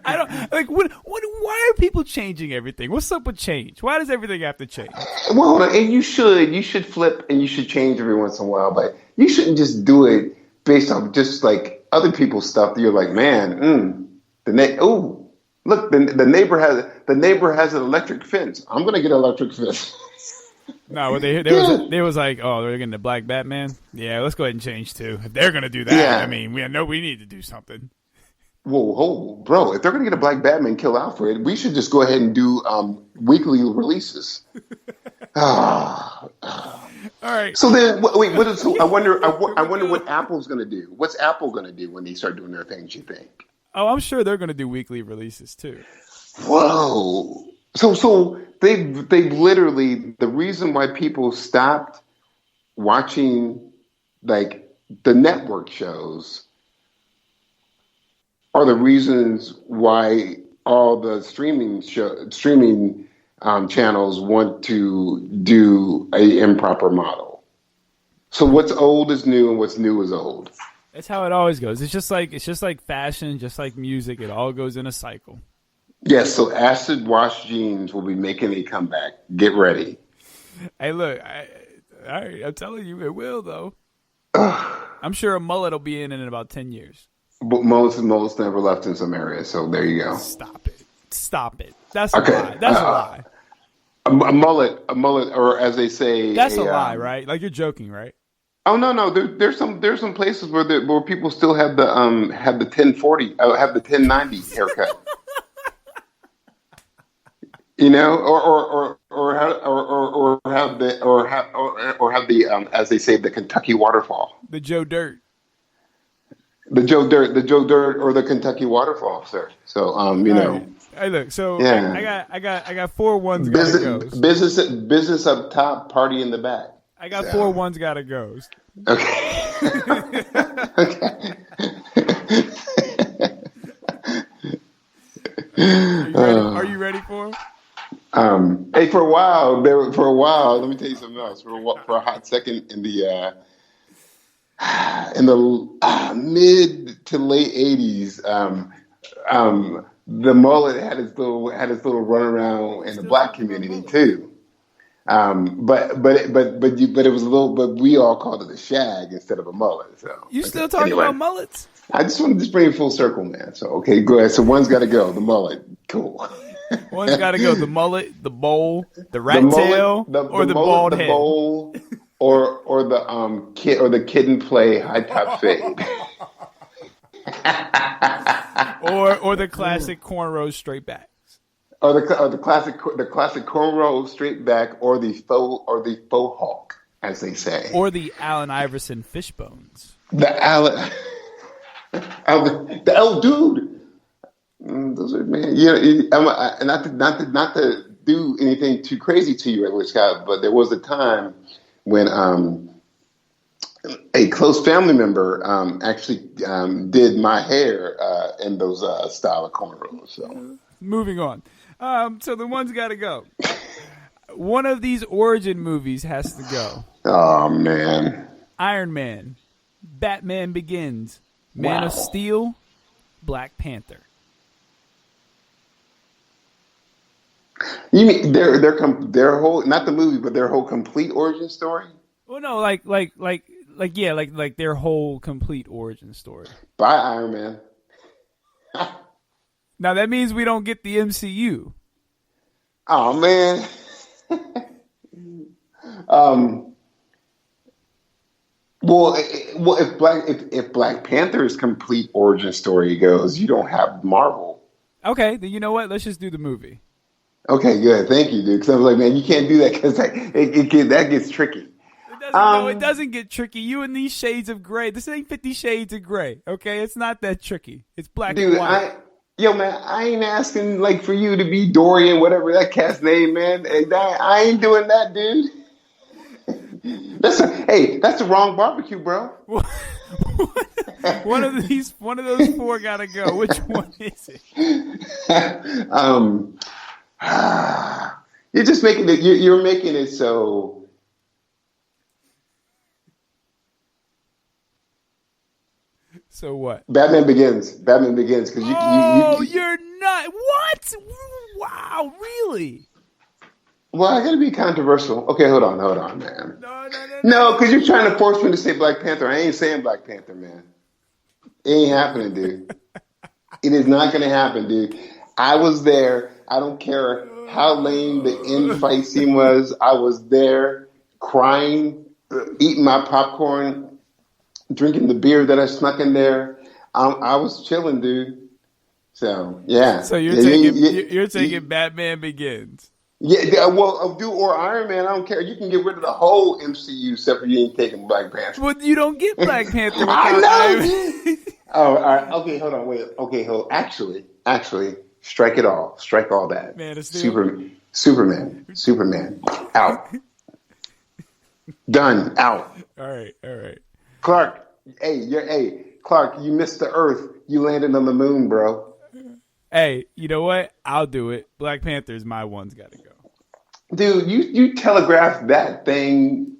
I don't like. Why are people changing everything? What's up with change? Why does everything have to change? Well, and you should flip and you should change every once in a while, but you shouldn't just do it based on just like other people's stuff that you're like, man, the neighbor has an electric fence. I'm gonna get an electric fence. No, they was like, oh, they're getting the black Batman. Yeah, let's go ahead and change too. If they're gonna do that, yeah. I mean, we need to do something. Whoa, bro! If they're gonna get a black Batman kill Alfred, we should just go ahead and do weekly releases. All right. So then, wait. I wonder what Apple's gonna do. What's Apple gonna do when they start doing their things? You think? Oh, I'm sure they're gonna do weekly releases too. Whoa! So they literally, the reason why people stopped watching like the network shows are the reasons why all the streaming channels want to do a improper model. So what's old is new and what's new is old. That's how it always goes. It's just like fashion, just like music. It all goes in a cycle. Yes, so acid wash jeans will be making a comeback. Get ready. Hey, look, I'm telling you, it will though. I'm sure a mullet will be in about 10 years. But most never left in some areas, so there you go. Stop it. That's a lie. That's a lie. A mullet, or as they say, that's a lie, right? Like you're joking, right? Oh no. There's some places where people still have the 1040, have the 1090 haircut. You know, or have the as they say, the Kentucky waterfall, the Joe Dirt. The Joe Dirt, or the Kentucky waterfall, sir. So, you know. Right. Hey, look. So yeah. I got 4 ones. Business up top, party in the back. I got 4 ones. Gotta goes. Okay. Okay. Are you ready for them? Hey, for a while, let me tell you something else. For a hot second in the mid to late 80s, the mullet had its little run around in the black community too. But it was a little, but we all called it a shag instead of a mullet. So you still talking about mullets? I just wanted to bring it full circle, man. So okay, go ahead. So one's got to go. The mullet, cool. One's got to go. The mullet, the bowl, the rat The mullet, tail, or the bald head. bowl, or the kid and play high top fade. or the classic cornrows straight backs. Or the classic cornrow straight back, or the faux hawk, as they say. Or the Allen Iverson fishbones. The dude. Those are, man. Not to do anything too crazy to you, regular Scott, but there was a time when a close family member actually did my hair in those style of cornrows. So moving on. So the one's got to go. One of these origin movies has to go. Oh man. Iron Man, Batman Begins, Man of Steel, Black Panther. You mean their whole, not the movie, but their whole complete origin story? Well, no, like their whole complete origin story. By Iron Man. Now that means we don't get the MCU. Oh man. Well, if Black Panther's complete origin story goes, you don't have Marvel. Okay, then you know what? Let's just do the movie. Okay, good. Thank you, dude. Because I was like, man, you can't do that because that gets tricky. It doesn't get tricky. You and these shades of gray. This ain't 50 Shades of Gray. Okay, it's not that tricky. It's black and white. I ain't asking like for you to be Dorian, whatever that cat's name, man. I ain't doing that, dude. That's the wrong barbecue, bro. one of those four gotta go. Which one is it? You're just making it. You're making it so. So what? Batman Begins. Because you're not. What? Wow, really? Well, I gotta be controversial. Okay, hold on, man. No, because you're trying to force me to say Black Panther. I ain't saying Black Panther, man. It ain't happening, dude. It is not gonna happen, dude. I was there. I don't care how lame the end fight scene was. I was there, crying, eating my popcorn, drinking the beer that I snuck in there. I was chilling, dude. So yeah. So you're taking Batman Begins. Yeah, well, or Iron Man, I don't care. You can get rid of the whole MCU except for you ain't taking Black Panther. Well, you don't get Black Panther without I know. Iron Man. Oh, all right. Okay, hold on. Wait. Okay, actually, strike it all. Strike all that. Man of Steel. Superman. Out. Done. Out. All right. Clark, Clark, you missed the Earth. You landed on the moon, bro. Hey, you know what? I'll do it. Black Panther's my one's got to go. Dude, you telegraphed that thing.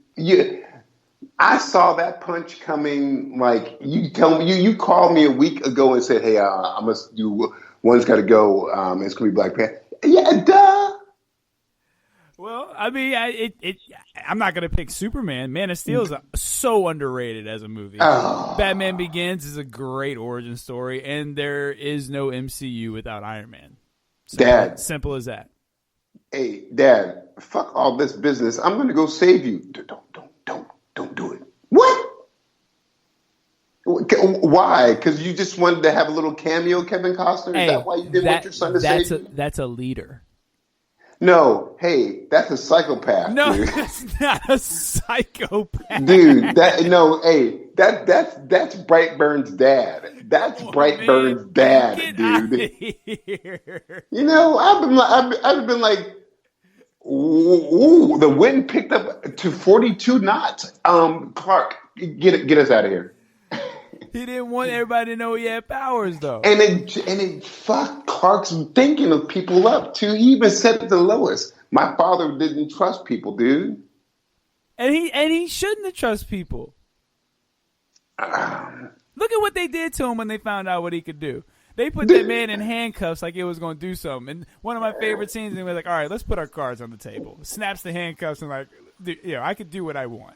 I saw that punch coming. Like you called me a week ago and said, "Hey, I must do one's got to go. It's gonna be Black Panther." Yeah, duh. Well, I mean, I'm not gonna pick Superman. Man of Steel is so underrated as a movie. Oh. Batman Begins is a great origin story, and there is no MCU without Iron Man. Simple as that. Hey, Dad, fuck all this business. I'm gonna go save you. Don't do it. What? Why? Because you just wanted to have a little cameo, Kevin Costner? Is that why you didn't want your son to save you? That's a leader. No, hey, that's a psychopath. No, dude. that's not a psychopath, dude. That's Brightburn's dad. That's Brightburn's dad, dude. You know, I've been like, ooh, the wind picked up to 42 knots. Clark, get us out of here. He didn't want everybody to know he had powers, though. And it fucked Clark's thinking of people up too. He even said it to Lois. My father didn't trust people, dude. And he shouldn't have trust people. Look at what they did to him when they found out what he could do. They put that man in handcuffs like it was going to do something. And one of my favorite scenes, they were like, "All right, let's put our cards on the table." Snaps the handcuffs and like, I could do what I want.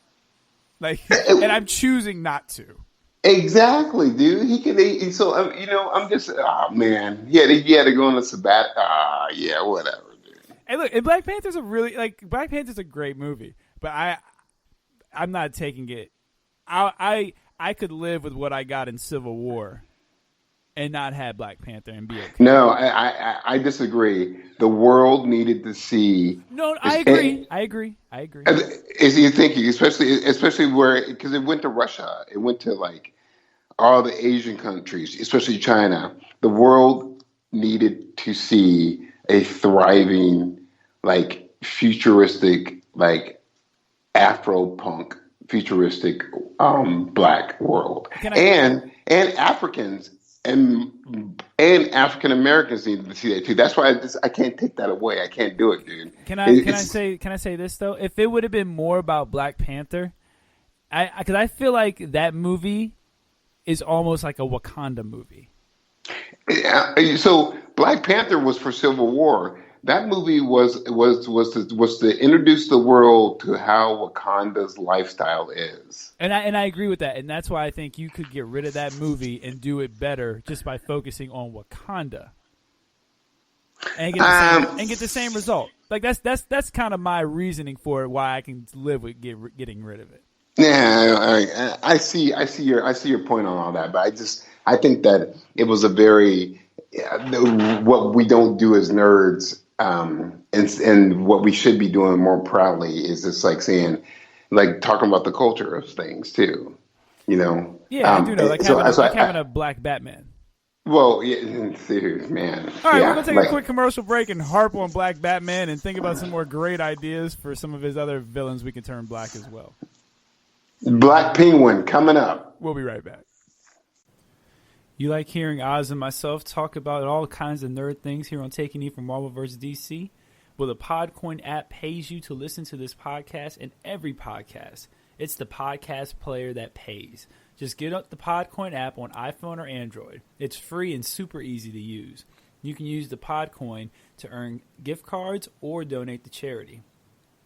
Like, and I'm choosing not to. Exactly, dude. So I'm just, oh man, yeah, he had to go on a sabbat. Yeah, whatever, dude. Hey, look, and Black Panther's Black Panther's a great movie, but I'm not taking it. I could live with what I got in Civil War and not have Black Panther and be okay. No, I disagree. The world needed to see. No, I agree. I agree. Is he thinking, especially where, because it went to Russia, it went to like all the Asian countries, especially China. The world needed to see a thriving, like futuristic, like Afro punk, futuristic black world, and Africans and African Americans needed to see that too. That's why I can't take that away. I can't do it, dude. Can I say this though? If it would have been more about Black Panther, because I feel like that movie is almost like a Wakanda movie. So Black Panther was for Civil War. That movie was to introduce the world to how Wakanda's lifestyle is. And I agree with that, and that's why I think you could get rid of that movie and do it better just by focusing on Wakanda and get the same result. Like that's kind of my reasoning for it. Why I can live with getting rid of it. Yeah, I see your point on all that, but I think that it was a very what we don't do as nerds, and what we should be doing more proudly is just like saying, like talking about the culture of things too, Yeah, I do know, having a black Batman. Well, yeah, dude, man. All right, yeah, we're gonna take a quick commercial break and harp on Black Batman and think about some more great ideas for some of his other villains we can turn black as well. Black Penguin coming up. We'll be right back. You like hearing Oz and myself talk about all kinds of nerd things here on Taking E from Marvel vs. DC? Well, the Podcoin app pays you to listen to this podcast and every podcast. It's the podcast player that pays. Just get up the Podcoin app on iPhone or Android. It's free and super easy to use. You can use the Podcoin to earn gift cards or donate to charity.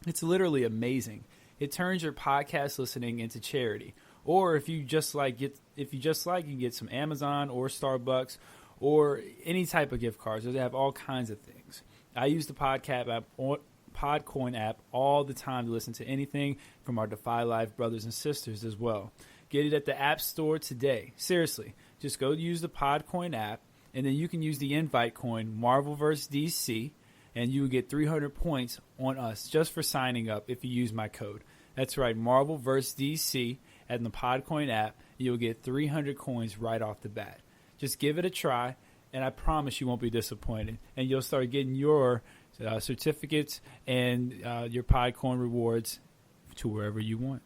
It's literally amazing. It turns your podcast listening into charity. Or if you just like, you can get some Amazon or Starbucks or any type of gift cards. They have all kinds of things. I use the Podcoin app all the time to listen to anything from our Defy Life brothers and sisters as well. Get it at the App Store today. Seriously, just go use the Podcoin app, and then you can use the invite coin Marvel vs. DC, and you will get 300 points on us just for signing up if you use my code. That's right, Marvel vs. DC at the Podcoin app. You'll get 300 coins right off the bat. Just give it a try, and I promise you won't be disappointed. And you'll start getting your certificates and your Podcoin rewards to wherever you want.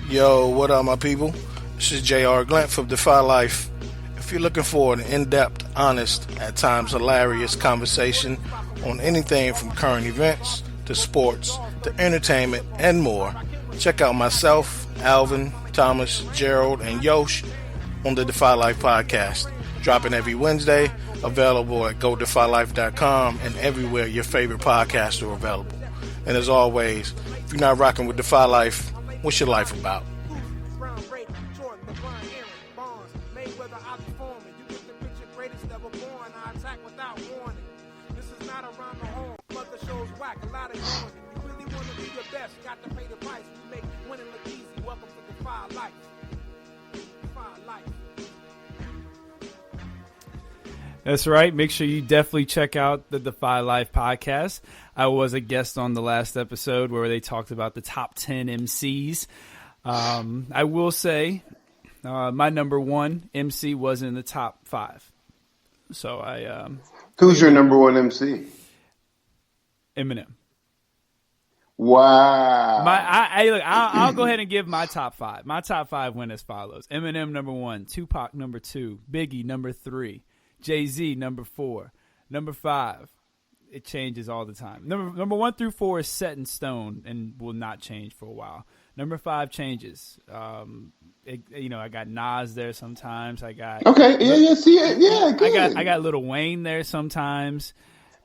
Yo, what up, my people? This is J.R. Glent from Defy Life. If you're looking for an in-depth, honest, at times hilarious conversation on anything from current events to sports to entertainment and more, check out myself, Alvin, Thomas, Gerald, and Yosh on the Defy Life podcast. Dropping every Wednesday, available at GoDefyLife.com and everywhere your favorite podcasts are available. And as always, if you're not rocking with Defy Life, what's your life about? That's right. Make sure you definitely check out the Defy Life podcast. I was a guest on the last episode where they talked about the top 10 MCs. I will say my number one MC was in the top 5. So who's your number one MC? Eminem. Wow. I'll go ahead and give my top 5. My top 5 went as follows: Eminem number 1, Tupac number 2, Biggie number 3, Jay-Z number 4, number 5. It changes all the time. Number 1 through 4 is set in stone and will not change for a while. Number 5 changes. I got Nas there sometimes. I got okay. Yeah. See it. Yeah. Good. I got Lil Wayne there sometimes.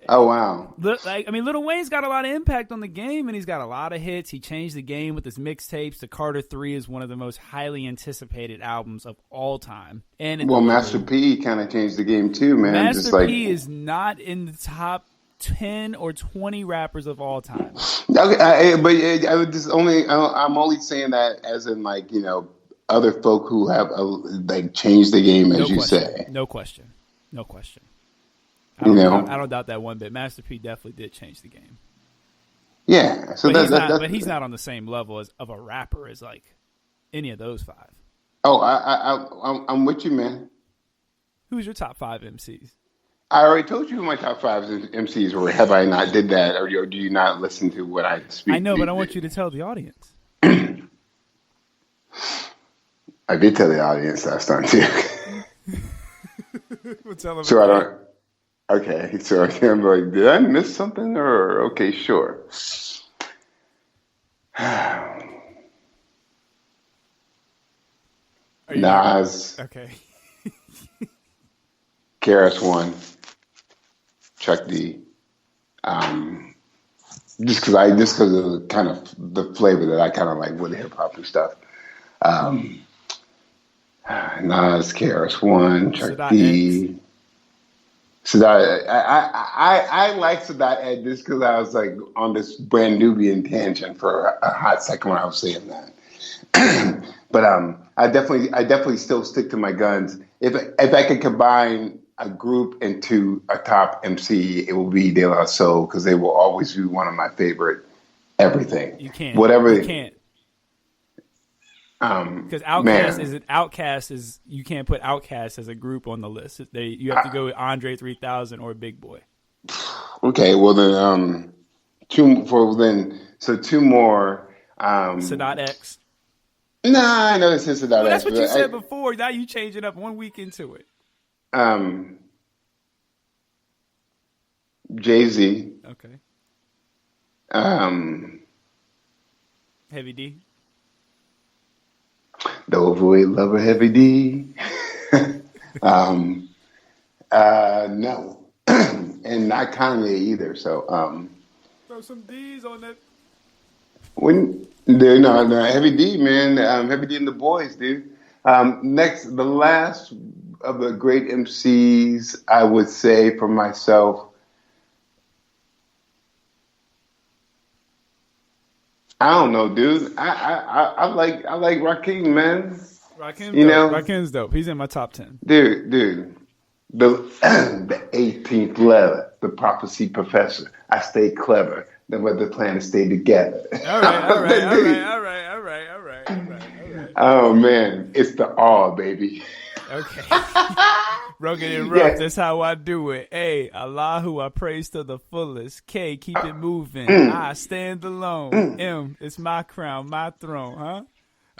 Oh, wow. Lil Wayne's got a lot of impact on the game, and he's got a lot of hits. He changed the game with his mixtapes. The Carter 3 is one of the most highly anticipated albums of all time. And Master P kind of changed the game too, man. Master P is not in the top 10 or 20 rappers of all time. Okay, I'm only saying that as in like, you know, other folk who have like changed the game, as you say. No question. I don't doubt that one bit. Master P definitely did change the game. Yeah, so but he's not on the same level of a rapper as like any of those five. Oh, I'm with you, man. Who's your top 5 MCs? I already told you who my top 5 MCs were. Have I not did that, or do you not listen to what I speak? I know, but I want you to tell the audience. I did tell the audience last time too. Tell them so I don't. Okay, so I'm like, did I miss something? Or okay, sure. Nas. Okay. KRS-One. Chuck D. Just because of the kind of the flavor that I kind of like with the hip hop and stuff. Nas, KRS-One, Chuck D. Sadat, I like Sadat Ed just because I was like on this brand Nubian tangent for a hot second when I was saying that. But I definitely still stick to my guns. If I could combine a group into a top MC, it will be De La Soul because they will always be one of my favorite everything. You can't. Whatever. You can't. Because Outkast is you can't put Outkast as a group on the list. You have to go with Andre 3000 or Big Boy. Okay, well then two more. Sadat X. Nah, I know this is Sadat X. That's what you said before. Now you change it up 1 week into it. Jay-Z. Okay. Heavy D. The overweight lover, Heavy D. No, and not Kanye either. So throw some D's on that. No, Heavy D, man. Heavy D and the boys, dude. Next, the last of the great MCs, I would say for myself. I don't know, dude. I like Rakim, man. Rakim's dope. He's in my top 10. Dude. The 18th letter, the prophecy professor. I stay clever. Then what the plan to stay together. All right. Oh man, it's the all, baby. Okay. Rugged and rough, yeah. That's how I do it. A, Allahu, I praise to the fullest. K, keep it moving. I stand alone. M, it's my crown, my throne, huh?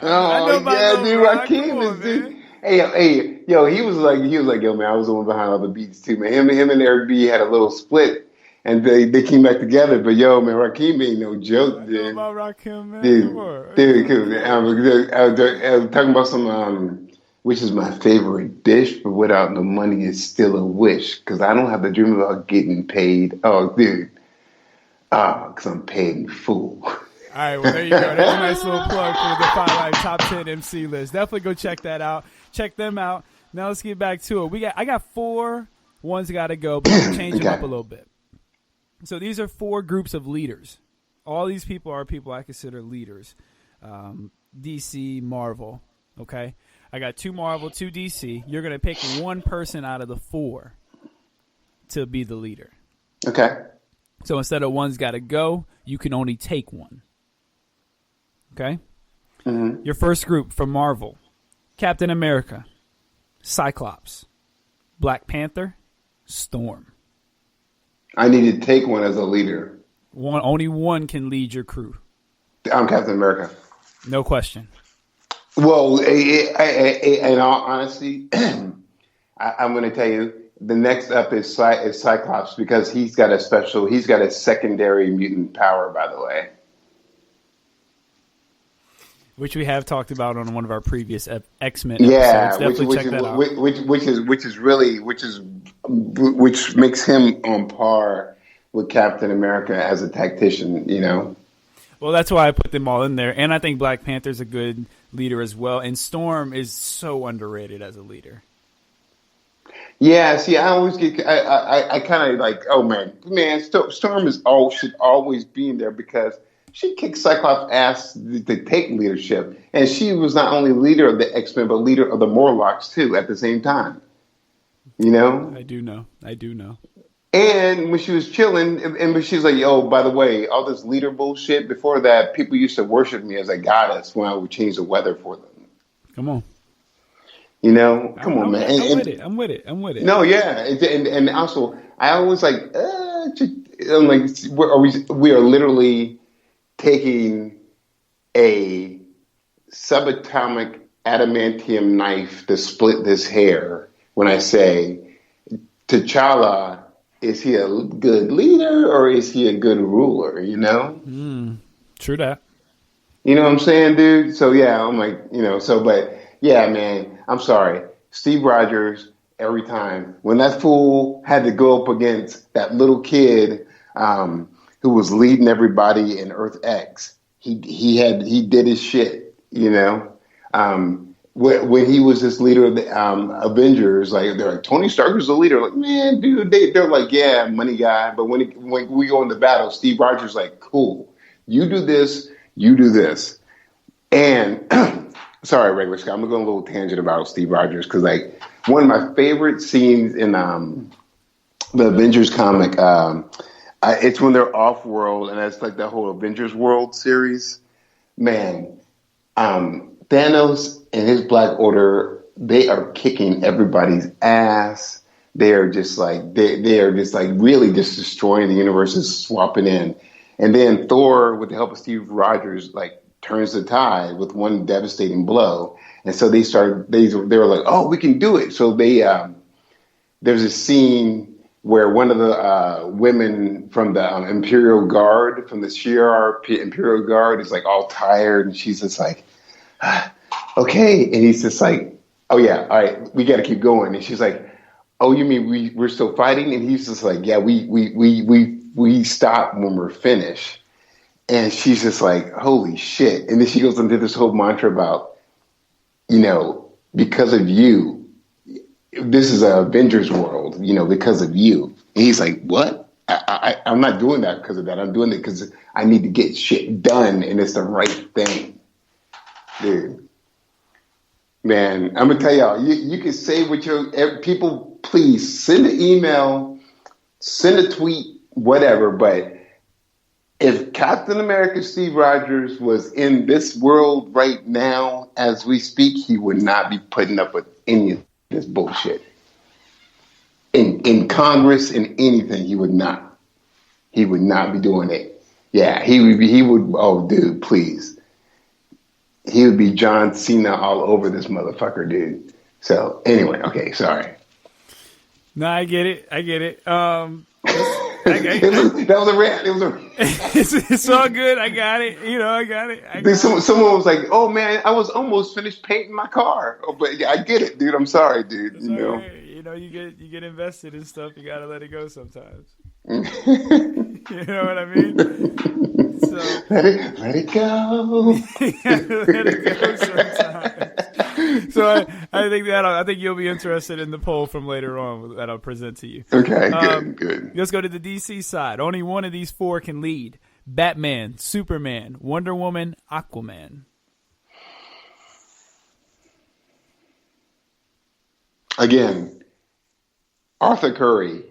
Oh yeah, dude, Rakim is dude. Hey, yo, he was like, yo, man, I was the one behind all the beats too, man. Him and Eric B had a little split, and they came back together. But yo, man, Rakim ain't no joke, dude. About Rakim, man. Dude, cool. I was talking about some which is my favorite dish, but without the money, it's still a wish. Because I don't have to dream about getting paid. Oh, dude. Because I'm paid in full. All right, well, there you go. That's a nice little plug for the Defy Life Top 10 MC list. Definitely go check that out. Check them out. Now let's get back to it. I got 4. One's got to go, but we'll change them up a little bit. So these are 4 groups of leaders. All these people are people I consider leaders. DC, Marvel, okay? I got 2 Marvel, 2 DC. You're going to pick one person out of the 4 to be the leader. Okay. So instead of one's got to go, you can only take one. Okay? Mm-hmm. Your first group from Marvel, Captain America, Cyclops, Black Panther, Storm. I need to take one as a leader. Only one can lead your crew. I'm Captain America. No question. Well, in all honesty, I'm going to tell you, the next up is Cyclops because he's got a secondary mutant power, by the way. which we have talked about on one of our previous X-Men Yeah, episodes. Definitely check that out. Which makes him on par with Captain America as a tactician. You know. Well, that's why I put them all in there, and I think Black Panther's a good leader as well. And Storm is so underrated as a leader. Yeah, see, I always get, I kind of like, oh man, Storm should always be in there because she kicked Cyclops' ass to take leadership, and she was not only leader of the X-Men but leader of the Morlocks too at the same time. You know? I do know. And when she was chilling, and when she was like, yo, by the way, all this leader bullshit, before that, people used to worship me as a goddess when I would change the weather for them. Come on. You know, come on, man. I'm with it. No, yeah, and also I always like, I'm like, we are literally taking a subatomic adamantium knife to split this hair. When I say T'Challa, is he a good leader or is he a good ruler? You know, True that. You know what I'm saying, dude? So yeah, I'm like, you know, but. Yeah, man, I'm sorry. Steve Rogers, every time. When that fool had to go up against that little kid who was leading everybody in Earth X, he did his shit, you know? When he was this leader of the Avengers, like, they're like, Tony Stark is the leader. Like, man, dude, they're like, yeah, money guy. But when we go into battle, Steve Rogers like, cool, you do this, you do this. And... Sorry, Regular Scott. I'm going to go a little tangent about Steve Rogers because, like, one of my favorite scenes in the Avengers comic, it's when they're off-world, and that's like the whole Avengers World series. Man, Thanos and his Black Order, they are kicking everybody's ass. They are just like really just destroying the universe and swapping in. And then Thor, with the help of Steve Rogers, like, turns the tide with one devastating blow. And so they were like, oh, we can do it. So there's a scene where one of the women from the Imperial Guard, from the Shi'ar Imperial Guard, is like all tired. And she's just like, okay. And he's just like, oh yeah, all right, we got to keep going. And she's like, oh, you mean we're still fighting? And he's just like, yeah, we stop when we're finished. And she's just like, holy shit. And then she goes into this whole mantra about, you know, because of you, this is an Avengers world, you know, because of you. And he's like, what? I'm not doing that because of that. I'm doing it because I need to get shit done, and it's the right thing. Dude. Man, I'm going to tell y'all, you can say what people, please send an email, send a tweet, whatever, but if Captain America Steve Rogers was in this world right now as we speak, he would not be putting up with any of this bullshit. In Congress, in anything, he would not. He would not be doing it. Yeah, he would, oh, dude, please. He would be John Cena all over this motherfucker, dude. So, anyway, okay, sorry. No, I get it. That was a rant. It was a it's all good. I got it. You know, I got it. Someone was like, "Oh man, I was almost finished painting my car." Oh, but yeah, I get it, dude. I'm sorry, dude. It's you know, you get invested in stuff. You gotta let it go sometimes. You know what I mean? So let it go. You gotta let it go sometimes. So I think you'll be interested in the poll from later on that I'll present to you. Okay, good. Let's go to the DC side. Only one of these four can lead: Batman, Superman, Wonder Woman, Aquaman. Again, Arthur Curry,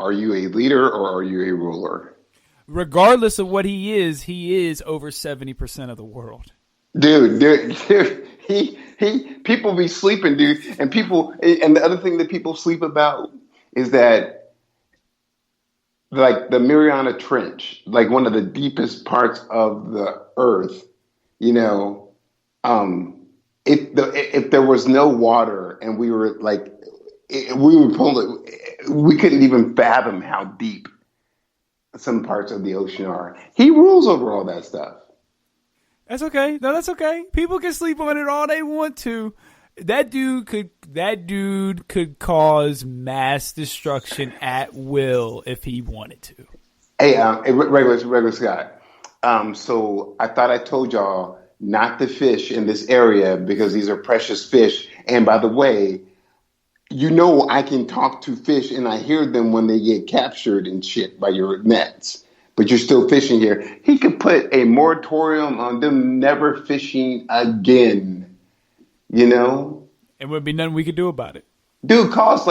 are you a leader or are you a ruler? Regardless of what he is over 70% of the world. Dude, people be sleeping, dude. And the other thing that people sleep about is that, like, the Mariana Trench, like one of the deepest parts of the earth, you know, if there was no water and we were like, we couldn't even fathom how deep some parts of the ocean are. He rules over all that stuff. That's okay. No, that's okay. People can sleep on it all they want to. That dude could cause mass destruction at will if he wanted to. Hey, regular Scott. So I thought I told y'all not to fish in this area because these are precious fish. And by the way, you know I can talk to fish and I hear them when they get captured and shit by your nets. But you're still fishing here. He could put a moratorium on them never fishing again. You know? And would be nothing we could do about it. Dude, cause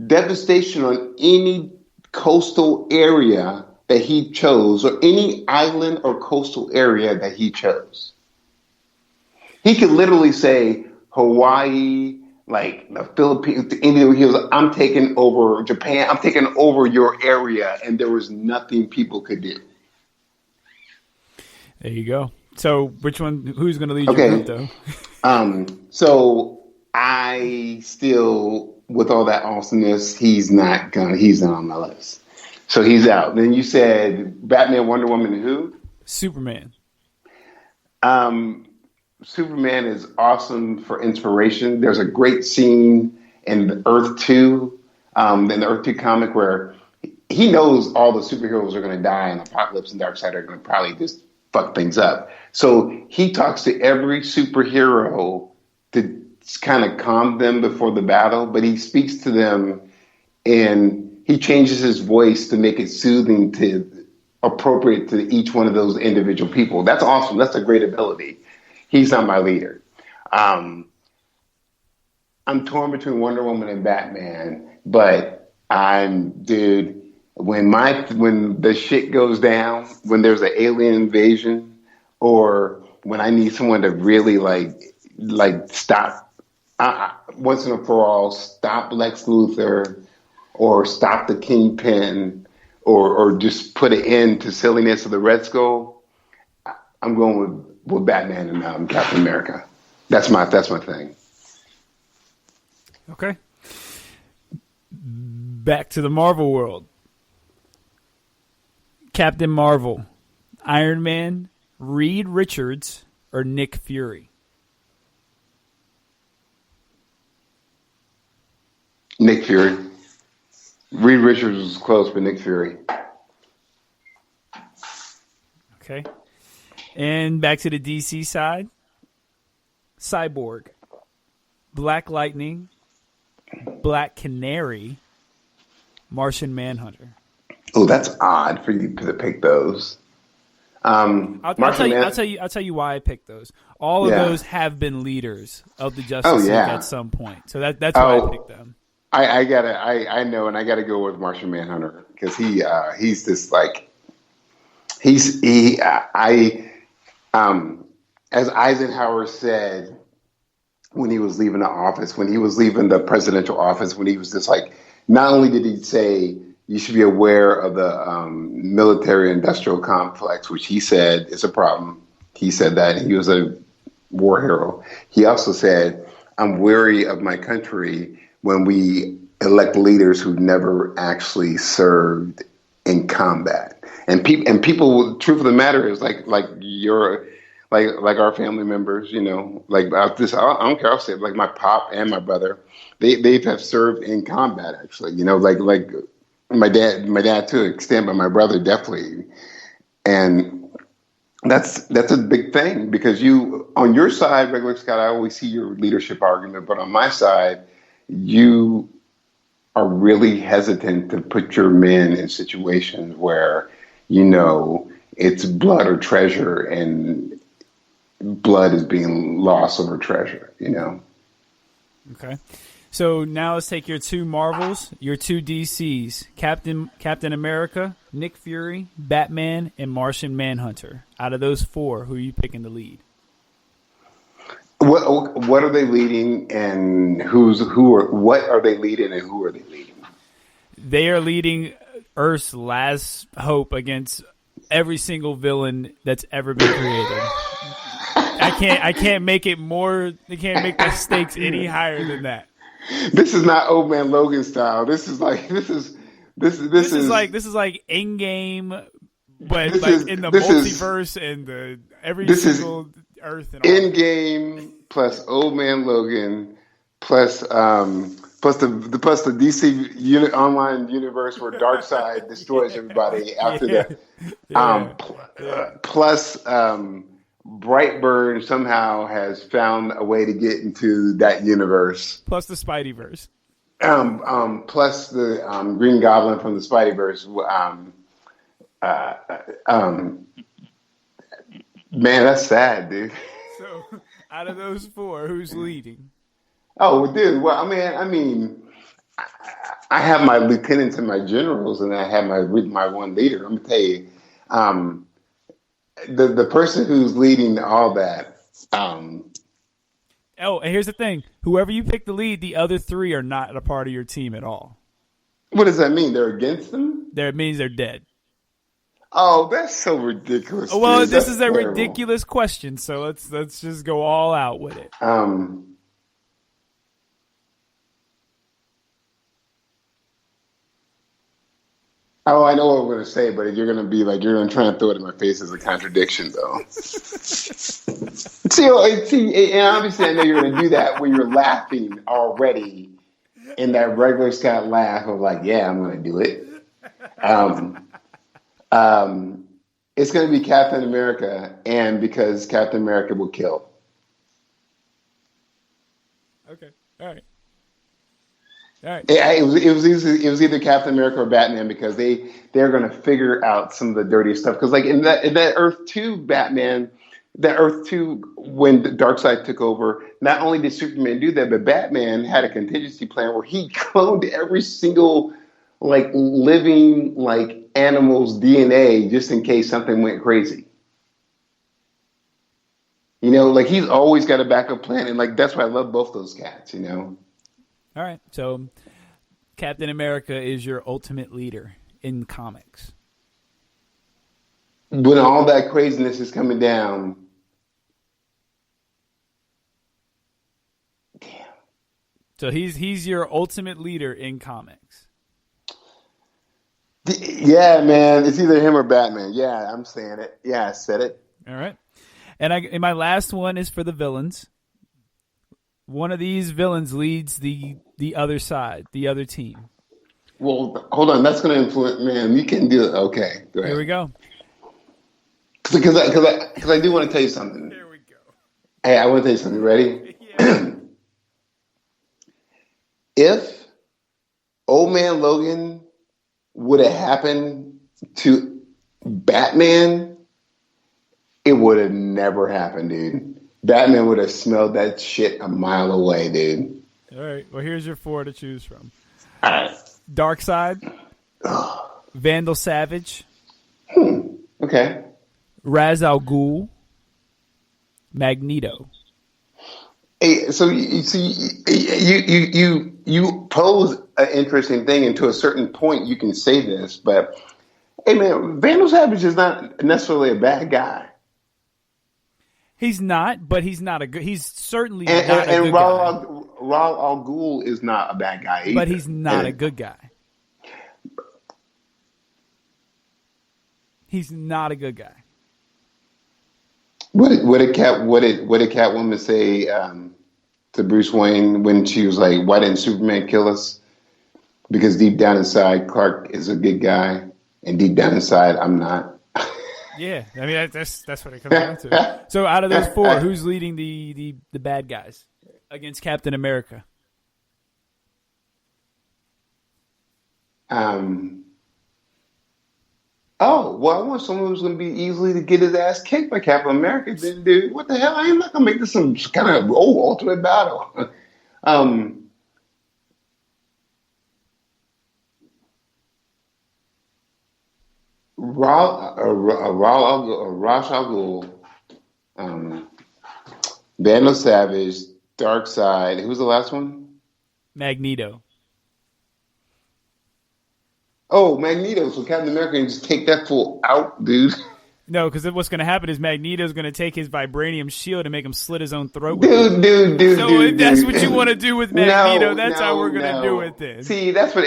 devastation on any coastal area that he chose, or any island or coastal area that he chose. He could literally say Hawaii, like the Philippines, India. He was, I'm taking over Japan. I'm taking over your area, and there was nothing people could do. There you go. So, which one? Who's going to lead your group, though? So I still, with all that awesomeness, he's not on my list. So he's out. Then you said Batman, Wonder Woman, and who? Superman. Superman is awesome for inspiration. There's a great scene in Earth 2, in the Earth 2 comic where he knows all the superheroes are going to die and Apocalypse and Darkseid are going to probably just fuck things up. So he talks to every superhero to kind of calm them before the battle, but he speaks to them and he changes his voice to make it soothing to appropriate to each one of those individual people. That's awesome. That's a great ability. He's not my leader. I'm torn between Wonder Woman and Batman, but when the shit goes down, when there's an alien invasion, or when I need someone to really like stop once and for all, stop Lex Luthor, or stop the Kingpin, or just put an end to silliness of the Red Skull, I'm going with Batman and Captain America. That's my thing. Okay. Back to the Marvel world. Captain Marvel, Iron Man, Reed Richards, or Nick Fury? Nick Fury. Reed Richards was close, but Nick Fury. Okay. And back to the DC side. Cyborg, Black Lightning, Black Canary, Martian Manhunter. Oh, that's odd for you to pick those. I'll tell you why I picked those. All of those have been leaders of the Justice League at some point. So that's why I picked them. I know, and I gotta go with Martian Manhunter because he's just like as Eisenhower said when he was leaving the office, when he was leaving the presidential office, when he was just like, not only did he say you should be aware of the military-industrial complex, which he said is a problem. He said that, and he was a war hero. He also said, I'm weary of my country when we elect leaders who never actually served in combat. And people, truth of the matter is like our family members, you know, like I don't care. I'll say it, like my pop and my brother, they have served in combat actually, you know, like my dad to an extent, but my brother definitely. And that's a big thing because on your side, regular Scott, I always see your leadership argument, but on my side, you are really hesitant to put your men in situations where, you know, it's blood or treasure and blood is being lost over treasure, you know? Okay. So now let's take your two Marvels, your two DCs, Captain America, Nick Fury, Batman, and Martian Manhunter. Out of those four, who are you picking to lead? What are they leading, and what are they leading, and who are they leading? They are leading Earth's last hope against every single villain that's ever been created. I can't make it more. They can't make the stakes any higher than that. This is not Old Man Logan style. This is like Endgame But This like is- in the this is- multiverse and the every this is single Earth and all. Endgame plus Old Man Logan plus the DC online universe where Darkseid destroys everybody after plus Brightburn somehow has found a way to get into that universe. Plus the Spideyverse. Plus the Green Goblin from the Spideyverse. Man, that's sad, dude. So out of those four, who's leading? Oh, dude. Well, I mean, I have my lieutenants and my generals, and I have my one leader. I'm gonna tell you, the person who's leading all that. Oh, and here's the thing: whoever you pick to lead, the other three are not a part of your team at all. What does that mean? They're against them? That means they're dead. Oh, that's so ridiculous. Well, dude. this That's is a terrible. ridiculous question, so let's just go all out with it. Oh, I know what I'm going to say, but you're going to be like, you're going to try and throw it in my face as a contradiction, though. see, and obviously I know you're going to do that when you're laughing already in that regular Scott laugh of like, yeah, I'm going to do it. It's going to be Captain America, and because Captain America will kill. Okay, all right. All right. It was either Captain America or Batman because they're going to figure out some of the dirty stuff. Because like in that Earth 2 Batman, that Earth 2 when Darkseid took over, not only did Superman do that, but Batman had a contingency plan where he cloned every single like living like animal's DNA just in case something went crazy. You know, like he's always got a backup plan, and like that's why I love both those cats. You know. All right, so Captain America is your ultimate leader in comics. When all that craziness is coming down, damn. So he's your ultimate leader in comics. Yeah, man, it's either him or Batman. Yeah, I'm saying it. Yeah, I said it. All right, and my last one is for the villains. One of these villains leads the other side, the other team. Well, hold on. That's going to influence. Man, you can do it. Okay, go ahead. Here we go. Because I do want to tell you something. There we go. Hey, I want to tell you something. Ready? Yeah. If Old Man Logan would have happened to Batman, it would have never happened, dude. Batman would have smelled that shit a mile away, dude. All right. Well, here's your four to choose from. All right. Darkseid, Vandal Savage, Okay. Ra's al Ghul, Magneto. Hey, so you see, you pose an interesting thing, and to a certain point, you can say this, but hey, man, Vandal Savage is not necessarily a bad guy. He's not, but he's not a good. He's certainly And not a good guy. Ra's al Ghul is not a bad guy either. But he's not a good guy. He's not a good guy. What did Catwoman say to Bruce Wayne when she was like, "Why didn't Superman kill us?" Because deep down inside, Clark is a good guy, and deep down inside, I'm not. Yeah, I mean that's what it comes down to. So out of those four, who's leading the bad guys against Captain America? Oh, well, I want someone who's going to be easily to get his ass kicked by Captain America. Then, dude, what the hell? I am not going to make this some kind of ultimate battle. Ra's al Ghul, Vandal Savage, Darkseid. Who's the last one? Magneto. Oh, Magneto. So Captain America can just take that fool out, dude. No, because what's going to happen is Magneto's going to take his vibranium shield and make him slit his own throat. Dude. So if that's what you want to do with Magneto, that's how we're going to do it then. See, that's what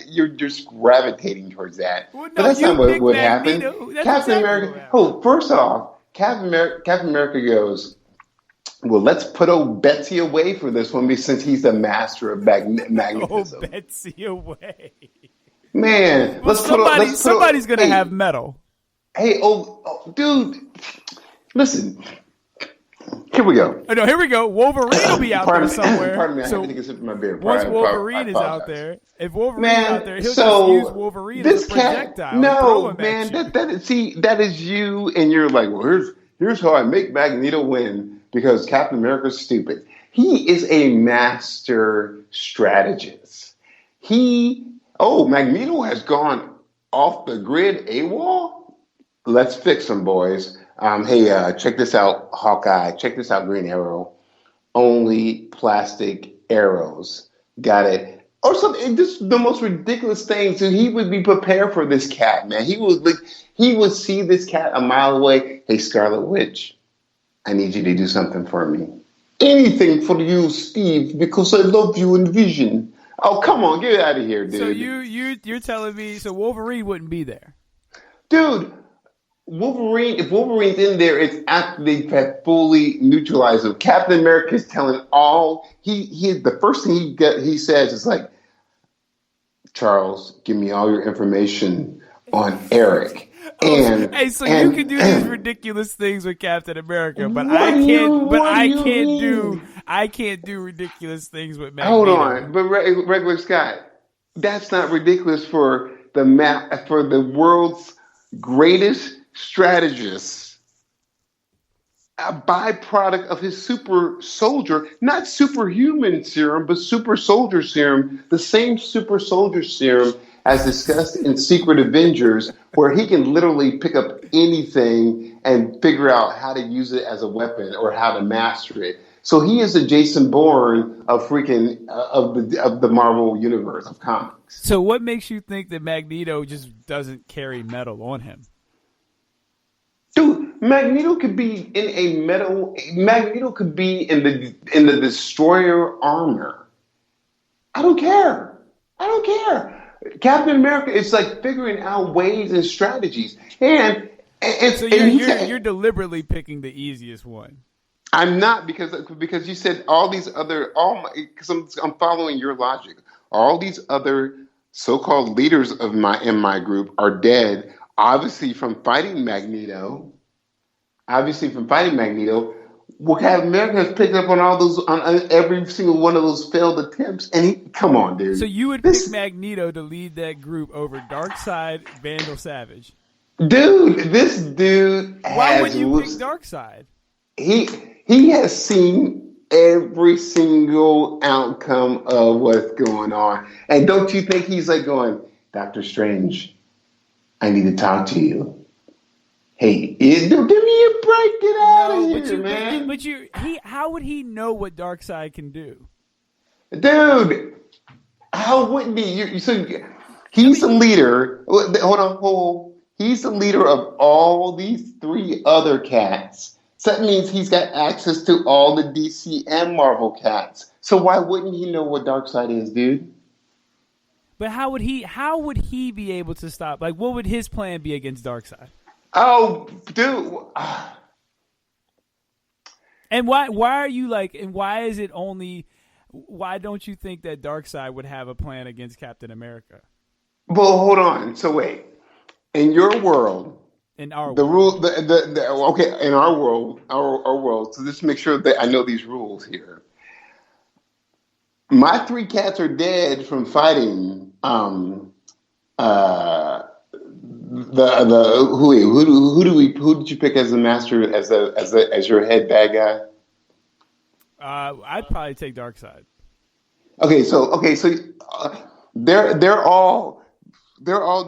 you're just gravitating towards that. Well, no, but that's you not what picked would Magneto. happen. That's Captain exactly America. what happened. First off, Captain America goes, well, let's put old Betsy away for this one since he's the master of magnetism. Oh, Betsy away. Man, Well, somebody's going to have metal. Hey, dude, listen. Here we go. Oh, no, here we go. Wolverine will be out there somewhere. Pardon me, I So have to take a sip of my beer. once Wolverine is out there, if Wolverine's out there, he'll just use Wolverine as a projectile. No, and throw him man, at you. that is you, and you're like, well, here's how I make Magneto win because Captain America's stupid. He is a master strategist. Magneto has gone off the grid AWOL? Let's fix him, boys. Check this out, Hawkeye. Check this out, Green Arrow. Only plastic arrows. Got it. Or something. Just the most ridiculous thing. So he would be prepared for this cat, man. He would see this cat a mile away. Hey, Scarlet Witch, I need you to do something for me. Anything for you, Steve, because I love you in Vision. Oh, come on, get out of here, dude. So you're telling me so Wolverine wouldn't be there? Dude, if Wolverine's in there, it's after they have fully neutralized him. Captain America is telling the first thing he says is like, Charles, give me all your information on Eric. You can do these ridiculous things with Captain America, but I can't do ridiculous things with Magneto. Hold on, but regular Scott, that's not ridiculous for the world's greatest strategist. A byproduct of his super soldier, not superhuman serum, but super soldier serum, the same super soldier serum as discussed in Secret Avengers, where he can literally pick up anything and figure out how to use it as a weapon or how to master it. So he is the Jason Bourne of of the Marvel universe of comics. So what makes you think that Magneto just doesn't carry metal on him? Dude, Magneto could be in a metal. Magneto could be in the Destroyer armor. I don't care. Captain America is like figuring out ways and strategies, and so you're deliberately picking the easiest one. I'm not because you said all these other because I'm following your logic. All these other so-called leaders in my group are dead. Obviously from fighting Magneto. Well, Captain America has picked up on all those, on every single one of those failed attempts, and come on, dude. So you would pick Magneto to lead that group over Darkseid, Vandal Savage. Dude, this dude. Why would you pick Darkseid? He has seen every single outcome of what's going on, and don't you think he's like going, Doctor Strange, I need to talk to you. Hey, give me a break. Get out of here, man. But how would he know what Darkseid can do? Dude, how wouldn't he? He's the leader. Hold on. He's the leader of all these three other cats. So that means he's got access to all the DC and Marvel cats. So why wouldn't he know what Darkseid is, dude? But how would he be able to stop? Like, what would his plan be against Darkseid? Oh, dude. And why are you like, and why don't you think that Darkseid would have a plan against Captain America? Well, hold on. So wait. In your world, in our world. In our world. So just make sure that I know these rules here. My three cats are dead from fighting who did you pick as the master as your head bad guy? I'd probably take Darkseid. Okay, so they're all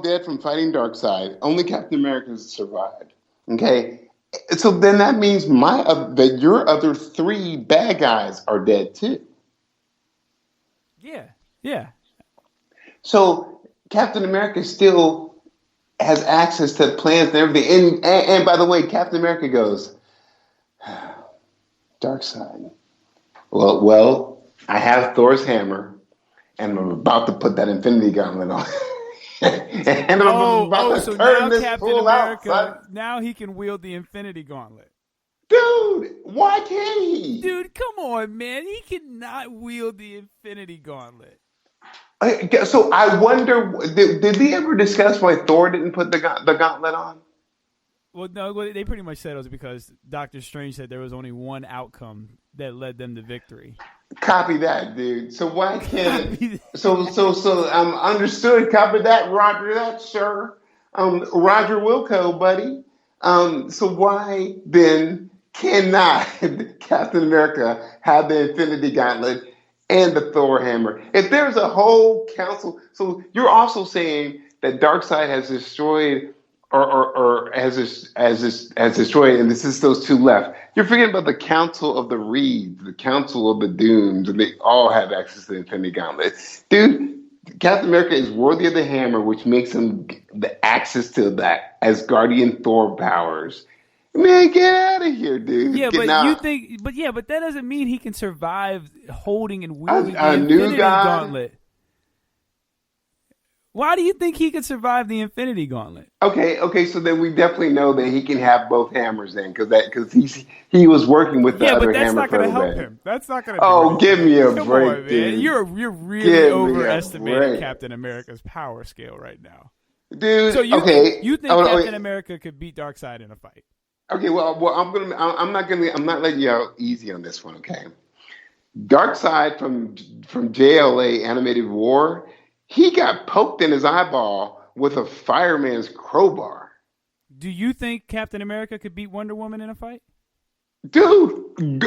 dead from fighting Darkseid. Only Captain America has survived. Okay, so then that means that your other three bad guys are dead too. Yeah. So Captain America still has access to plans and everything. And by the way, Captain America goes, dark side. Well, I have Thor's hammer, and I'm about to put that Infinity Gauntlet on. And I'm about to so turn now this Captain fool America, out, son. now he can wield the Infinity Gauntlet. Dude, why can't he? Dude, come on, man. He cannot wield the Infinity Gauntlet. So I wonder, did they ever discuss why Thor didn't put the gauntlet on? Well, no, they pretty much said it was because Doctor Strange said there was only one outcome that led them to victory. Copy that, dude. So why can't? So understood. Copy that, Roger. That, sir. Roger Wilco, buddy. So why then cannot Captain America have the Infinity Gauntlet and the Thor hammer? If there's a whole council, so you're also saying that Darkseid has destroyed or has destroyed, and this is those two left. You're forgetting about the Council of the Reeds, the Council of the Dooms, and they all have access to the Infinity Gauntlet. Dude, Captain America is worthy of the hammer, which makes him the access to that Asgardian Thor powers. Man, get out of here, dude. Yeah, but that doesn't mean he can survive holding and wielding the a new Infinity God? Gauntlet. Why do you think he could survive the Infinity Gauntlet? Okay, so then we definitely know that he can have both hammers then, because he was working with the other hammer for a Yeah, but that's not going to help bit. him. That's not going to. Oh, give me a Come break, on, man. dude. You're really Give me a overestimating break. Captain America's power scale right now. Dude, So you okay. think Captain America could beat Darkseid in a fight? Okay, well, I'm not letting you out easy on this one, okay? Darkseid from JLA Animated War, he got poked in his eyeball with a fireman's crowbar. Do you think Captain America could beat Wonder Woman in a fight? Dude,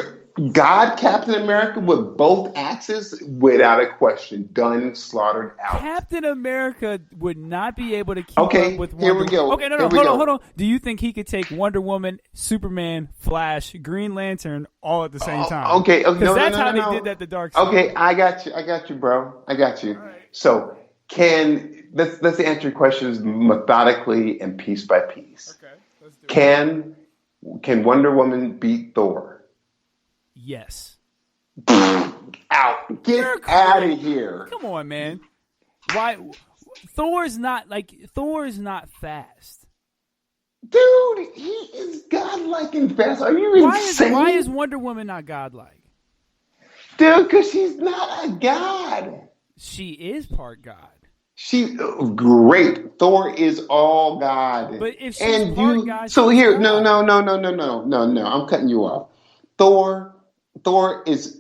God Captain America with both axes, without a question, done, slaughtered out. Captain America would not be able to keep Okay, up with Wonder here we go. Okay, no, Here we hold go. on. Do you think he could take Wonder Woman, Superman, Flash, Green Lantern all at the same time? Okay, no, that's no, how no. they did that to Darkseid. Okay, I got you, bro. I got you. Right. So let's answer your questions methodically and piece by piece. Okay, let's do it. Can Wonder Woman beat Thor? Yes. Out. Get out of here. Come on, man. Why? Thor's not fast. Dude, he is godlike and fast. Are you insane? Why is Wonder Woman not godlike? Dude, because she's not a god. She is part god. She's great. Thor is all God. But if she's part god, so she's here, God. no. I'm cutting you off. Thor is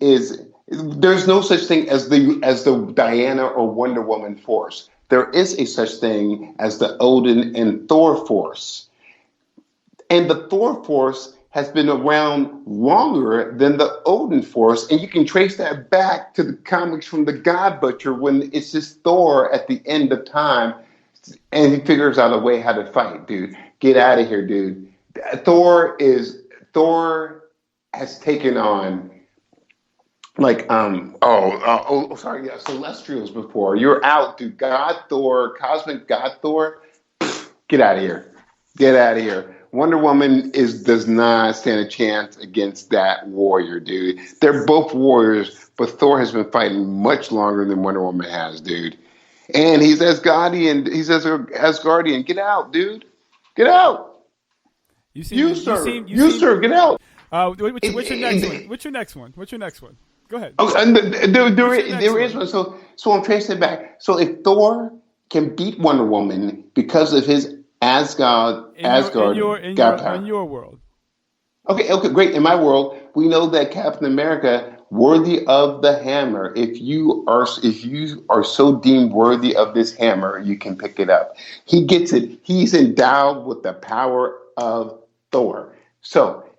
there's no such thing as the Diana or Wonder Woman force. There is a such thing as the Odin and Thor force. And the Thor force has been around longer than the Odin force, and you can trace that back to the comics from the God Butcher when it's just Thor at the end of time, and he figures out a way how to fight, dude. Get out of here, dude. Thor has taken on Celestials before. You're out, dude. God Thor, Cosmic God Thor. Get out of here. Get out of here. Wonder Woman does not stand a chance against that warrior, dude. They're both warriors, but Thor has been fighting much longer than Wonder Woman has, dude. And he's Asgardian. Get out, dude. Get out. You, sir, get out. What's your next one? What's your next one? Go ahead. Oh, and there is one. So I'm tracing it back. So if Thor can beat Wonder Woman because of his Asgard in power. your world. Okay, great. In my world, we know that Captain America, worthy of the hammer. If you are so deemed worthy of this hammer, you can pick it up. He gets it. He's endowed with the power of Thor. So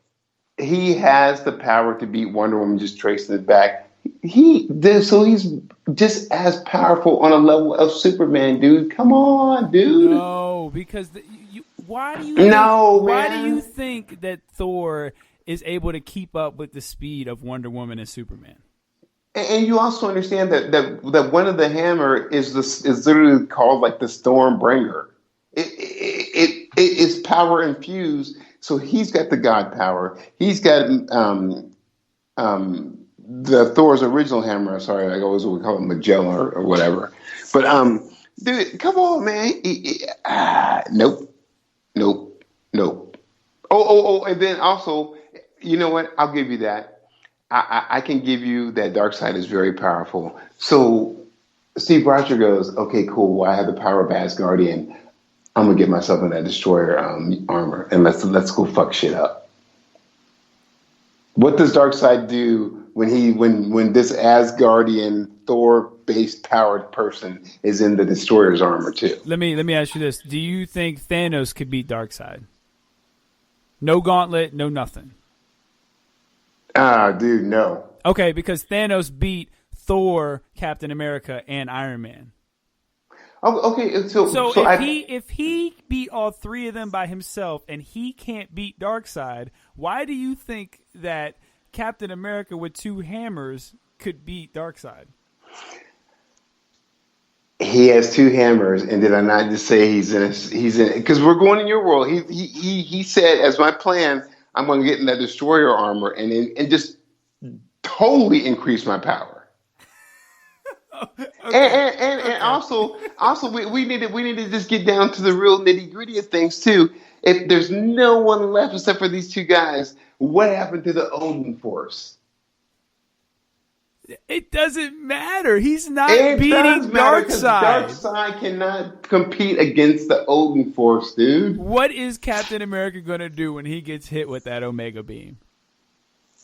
he has the power to beat Wonder Woman. Just tracing it back. He's just as powerful on a level of Superman, dude. Come on, dude. No, because why do you think that Thor is able to keep up with the speed of Wonder Woman and Superman? And you also understand that one of the hammer is literally called like the Stormbringer. it's power infused. So he's got the God power. He's got the Thor's original hammer. Sorry, I always would call it Magellan or whatever. But dude, come on, man. Nope. Oh, and then also, you know what? I'll give you that. I can give you that Darkseid is very powerful. So Steve Rogers goes, okay, cool. Well, I have the power of Asgardian. I'm gonna get myself in that destroyer armor and let's go fuck shit up. What does Darkseid do when this Asgardian Thor-based powered person is in the destroyer's armor too? Let me ask you this: do you think Thanos could beat Darkseid? No gauntlet, no nothing. Dude, no. Okay, because Thanos beat Thor, Captain America, and Iron Man. Oh, okay, so if he beat all three of them by himself and he can't beat Darkseid, why do you think that Captain America with two hammers could beat Darkseid? He has two hammers, and did I not just say he's in? Because we're going in your world. He said, as my plan, I'm going to get in that destroyer armor and just totally increase my power. Okay. And also we need to just get down to the real nitty gritty of things too. If there's no one left except for these two guys, what happened to the Odin Force? It doesn't matter. He's not beating Darkseid. Darkseid cannot compete against the Odin Force, dude. What is Captain America going to do when he gets hit with that Omega Beam?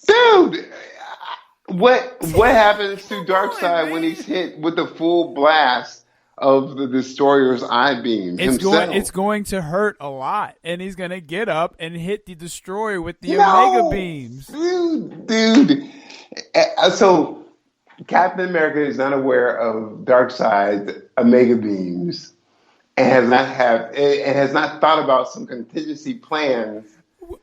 Dude, what happens to Darkseid when he's hit with the full blast of the Destroyer's eye beam himself? It's going to hurt a lot, and he's going to get up and hit the Destroyer with the Omega beams. Dude. So Captain America is not aware of Darkseid's Omega beams and has not thought about some contingency plans.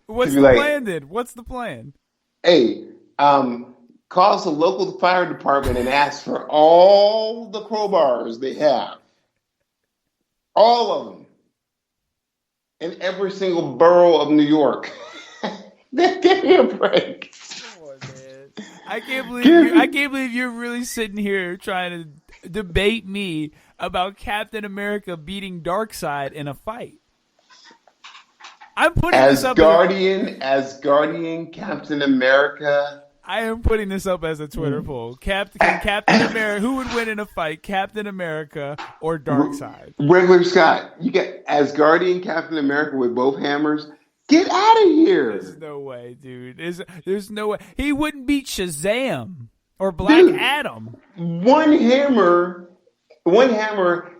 What's the plan then? What's the plan? Hey, calls the local fire department and asks for all the crowbars they have. All of them. In every single borough of New York. Give me a break. Come on, man. I can't believe you're really sitting here trying to debate me about Captain America beating Darkseid in a fight. I'm putting this up Asgardian Captain America. I am putting this up as a Twitter poll. Captain America, who would win in a fight, Captain America or Darkseid? Regular Scott, you get Asgardian Captain America with both hammers. Get out of here! There's no way, dude. There's no way. He wouldn't beat Shazam or Black Adam. One hammer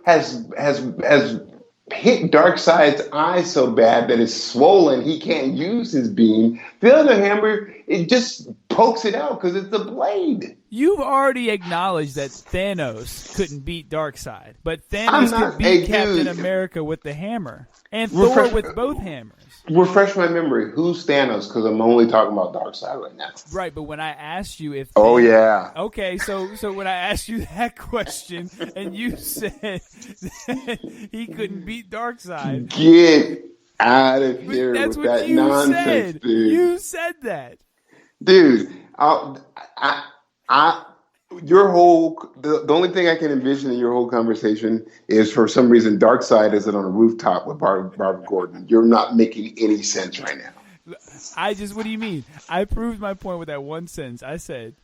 has hit Darkseid's eye so bad that it's swollen. He can't use his beam. The other hammer, it just pokes it out because it's a blade. You've already acknowledged that Thanos couldn't beat Darkseid, but Thanos could beat Captain America with the hammer and Thor with both hammers. Refresh my memory. Who's Thanos? Because I'm only talking about Darkseid right now. Right, but when I asked you if... Oh, yeah. Okay, so when I asked you that question and you said that he couldn't beat Darkseid... Get out of here with that nonsense, said. Dude. You said that. Dude, your whole... The only thing I can envision in your whole conversation is for some reason Darkseid isn't on a rooftop with Barbara Gordon. You're not making any sense right now. What do you mean? I proved my point with that one sentence. I said,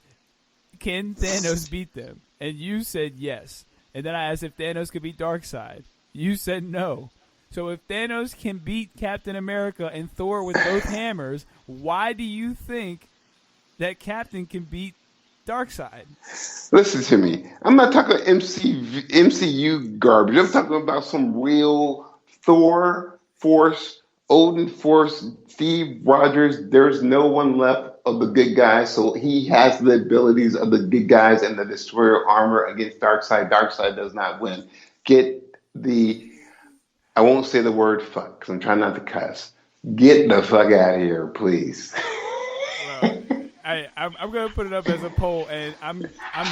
can Thanos beat them? And you said yes. And then I asked if Thanos could beat Darkseid. You said no. So if Thanos can beat Captain America and Thor with both hammers, why do you think that Captain can beat Darkseid? Listen to me. I'm not talking MCU garbage. I'm talking about some real Thor Force, Odin Force, Steve Rogers. There's no one left of the good guys, so he has the abilities of the good guys and the Destroyer armor against Darkseid. Darkseid does not win. I won't say the word fuck because I'm trying not to cuss. Get the fuck out of here, please. Well, I'm going to put it up as a poll, and I'm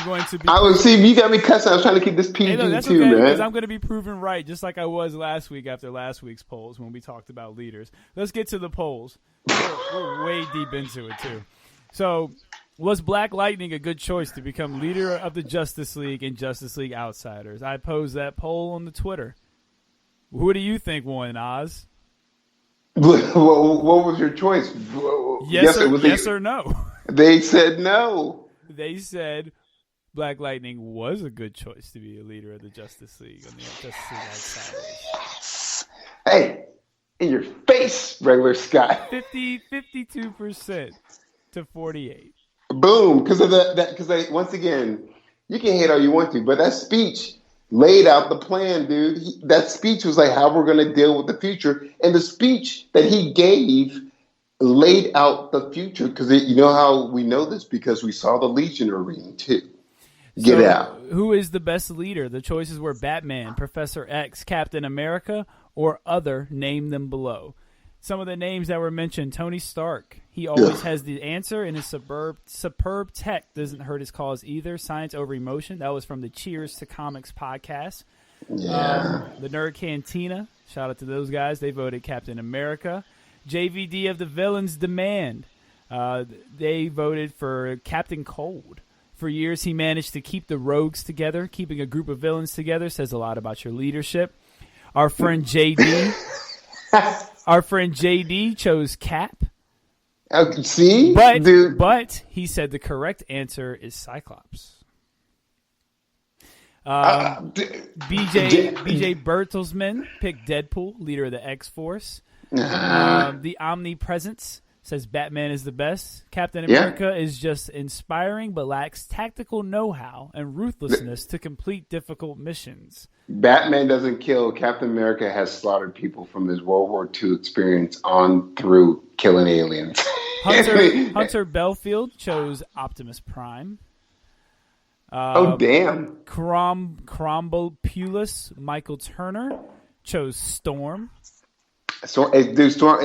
going to be. I was see. You got me cussing. I was trying to keep this PG Hey, look, that's too, okay, man. because I'm going to be proven right, just like I was last week after last week's polls when we talked about leaders. Let's get to the polls. We're way deep into it too. So, was Black Lightning a good choice to become leader of the Justice League and Justice League Outsiders? I posed that poll on the Twitter. Who do you think won, Oz? What was your choice? Yes or no? They said no. They said Black Lightning was a good choice to be a leader of the Justice League and the Justice League Outsiders. Hey, in your face, regular Scott. 52% to 48%. Boom, because of that. Because once again, you can hate all you want to, but that speech laid out the plan, dude. That speech was like how we're going to deal with the future, and the speech that he gave laid out the future. Because you know how we know this, because we saw the Legionnaire ring too. Get out. Who is the best leader? The choices were Batman, Professor X, Captain America, or other. Name them below. Some of the names that were mentioned: Tony Stark. He always has the answer, and his superb tech doesn't hurt his cause either. Science over emotion. That was from the Cheers to Comics podcast. Yeah. The Nerd Cantina. Shout out to those guys. They voted Captain America. JVD of the Villains Demand. They voted for Captain Cold. For years, he managed to keep the rogues together. Keeping a group of villains together says a lot about your leadership. Our friend JD. Our friend JD chose Cap. See? But he said the correct answer is Cyclops. BJ Bertelsmann picked Deadpool, leader of the X-Force. The Omnipresence says Batman is the best. Captain America is just inspiring but lacks tactical know-how and ruthlessness to complete difficult missions. Batman doesn't kill. Captain America has slaughtered people from his World War II experience on through killing aliens. Hunter Belfield chose Optimus Prime. Damn. Crombopulis Michael Turner chose Storm. So, Storm.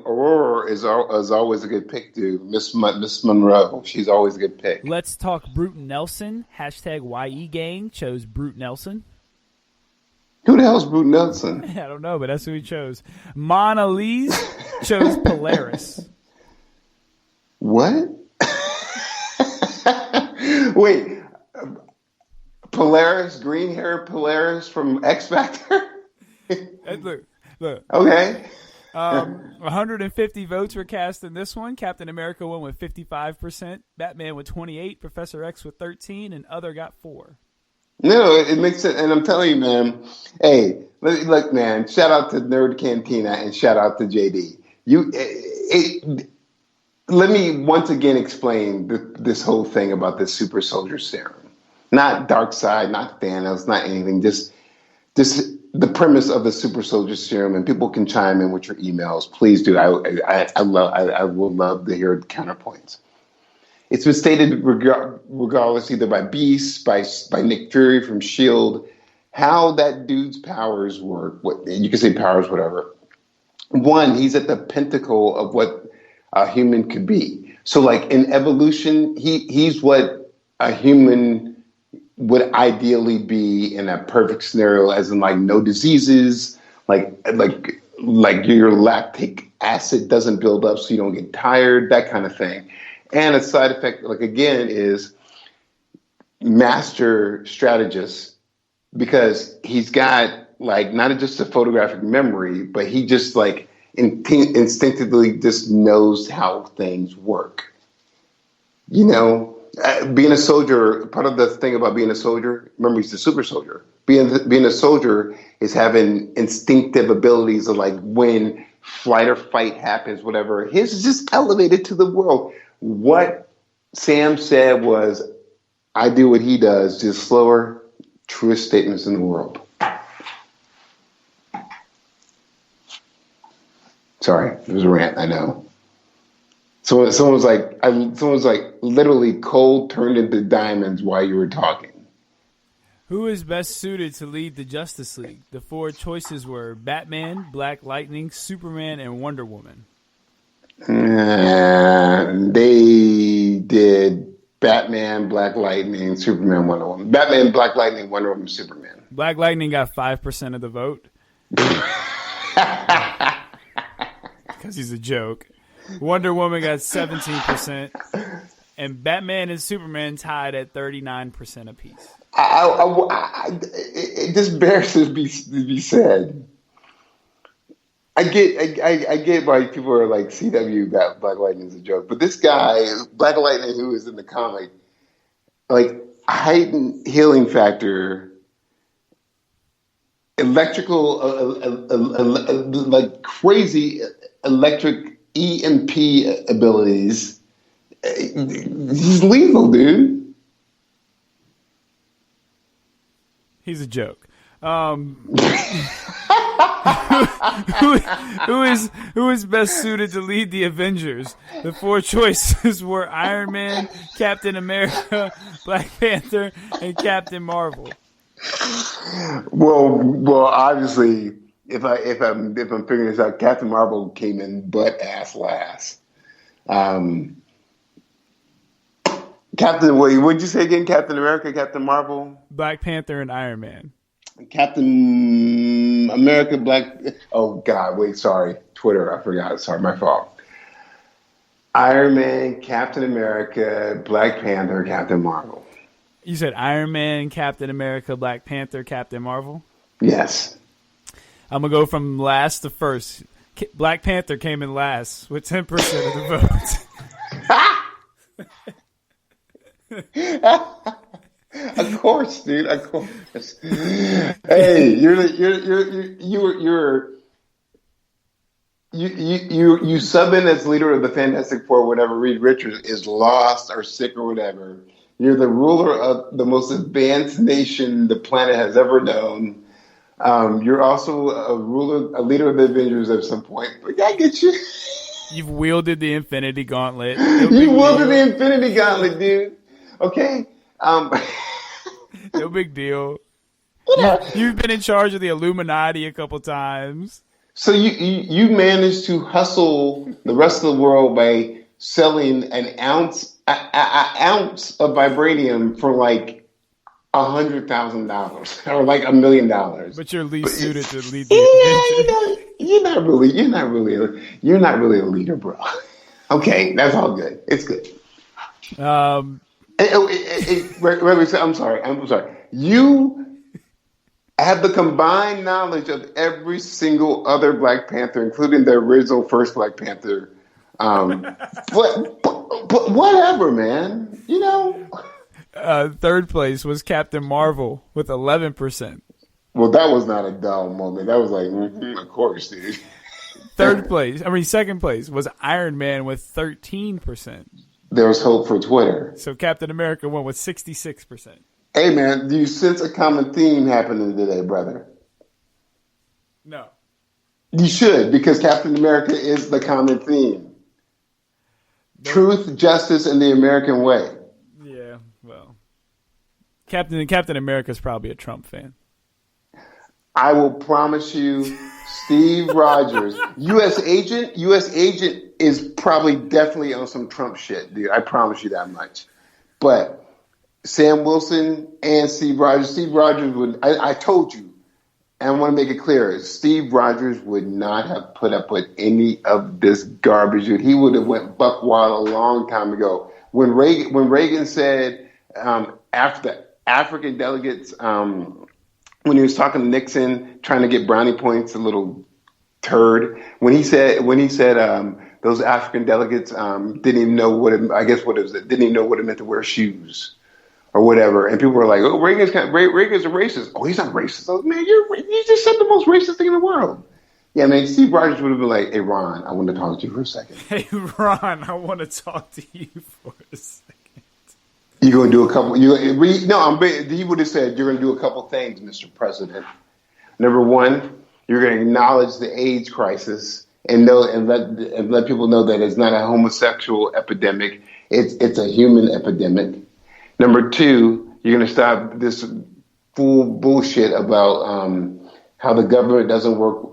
Aurora is always a good pick, dude. Miss Monroe, she's always a good pick. Let's talk Brute Nelson. #YE Gang chose Brute Nelson. Who the hell is Brute Nelson? I don't know, but that's who he chose. Mona Lise chose Polaris. What? Wait, Polaris, green hair Polaris from X Factor? Look. Okay. 150 votes were cast in this one. Captain America won with 55%, Batman with 28%, Professor X with 13%, and other got 4%. No, it makes sense. And I'm telling you, man, hey, look, man, shout out to Nerd Cantina and shout out to JD. Let me once again explain this whole thing about this super soldier serum. Not Darkseid, not Thanos, not anything. Just the premise of the super soldier serum, and people can chime in with your emails. Please do. I would love to hear counterpoints. It's been stated regardless, either by Beast, by Nick Fury from S.H.I.E.L.D., how that dude's powers work. You can say powers, whatever. One, he's at the pinnacle of what a human could be. So, like in evolution, he's what a human would ideally be in a perfect scenario, as in like no diseases, like your lactic acid doesn't build up so you don't get tired, that kind of thing. And a side effect, like again, is master strategist, because he's got like not just a photographic memory, but he just like instinctively just knows how things work. You know, being a soldier, part of the thing about being a soldier, remember he's a super soldier. Being a soldier is having instinctive abilities of like when flight or fight happens, whatever. His is just elevated to the world. What Sam said was, I do what he does, just slower, truest statements in the world. Sorry, it was a rant, I know. So someone was like literally cold turned into diamonds while you were talking. Who is best suited to lead the Justice League? The 4 choices were Batman, Black Lightning, Superman, and Wonder Woman. They did Batman, Black Lightning, Superman, Wonder Woman. Batman, Black Lightning, Wonder Woman, Superman. Black Lightning got 5% of the vote. Because he's a joke. Wonder Woman got 17%. And Batman and Superman tied at 39% apiece. This bears to be said. I get why people are like CW Black Lightning is a joke, but this guy Black Lightning, who is in the comic, like heightened healing factor, electrical, like crazy electric EMP abilities. He's lethal, dude. He's a joke. Who is best suited to lead the Avengers? The 4 choices were Iron Man, Captain America, Black Panther, and Captain Marvel. Well, obviously, if I'm figuring this out, Captain Marvel came in butt ass last. Captain, what'd you say again? Captain America, Captain Marvel, Black Panther, and Iron Man. Captain America, oh God, wait, sorry. Twitter, I forgot. Sorry, my fault. Iron Man, Captain America, Black Panther, Captain Marvel. You said Iron Man, Captain America, Black Panther, Captain Marvel? Yes. I'm going to go from last to first. Black Panther came in last with 10% of the vote. Of course, dude. Of course. Hey, you sub in as leader of the Fantastic Four whenever Reed Richards is lost or sick or whatever. You're the ruler of the most advanced nation the planet has ever known. You're also a leader of the Avengers at some point. But I get you. You've wielded the Infinity Gauntlet. You wielded the Infinity Gauntlet, dude. Okay. No big deal. You've been in charge of the Illuminati a couple times. So you managed to hustle the rest of the world by selling an ounce of vibranium for like $100,000 or like $1 million. But you're least suited to lead the Avengers. You're not really a leader, bro. Okay, that's all good. It's good. I'm sorry. You have the combined knowledge of every single other Black Panther, including the original first Black Panther. But whatever, man. You know. Third place was Captain Marvel with 11%. Well, that was not a dull moment. That was like, of course, dude. Second place was Iron Man with 13%. There was hope for Twitter. So Captain America went with 66%. Hey, man, do you sense a common theme happening today, brother? No. You should, because Captain America is the common theme. No. Truth, justice, and the American way. Yeah, well. Captain America is probably a Trump fan. I will promise you, Steve Rogers, U.S. agent is probably definitely on some Trump shit, dude. I promise you that much. But Sam Wilson and Steve Rogers would, I told you, and I want to make it clear, Steve Rogers would not have put up with any of this garbage, dude. He would have went buck wild a long time ago. When Reagan said, after the African delegates, when he was talking to Nixon, trying to get brownie points, a little turd. When he said those African delegates didn't even know didn't even know what it meant to wear shoes or whatever. And people were like, "Oh, Reagan's a racist." Oh, he's not racist. Oh, man, you just said the most racist thing in the world. Yeah, man. Steve Rogers would have been like, "Hey, Ron, I want to talk to you for a second." Hey, Ron, I want to talk to you for a second. You're going to do a couple. He would have said, "You're going to do a couple things, Mr. President. Number one, you're going to acknowledge the AIDS crisis and let people know that it's not a homosexual epidemic. It's a human epidemic. Number two, you're going to stop this full bullshit about how the government doesn't work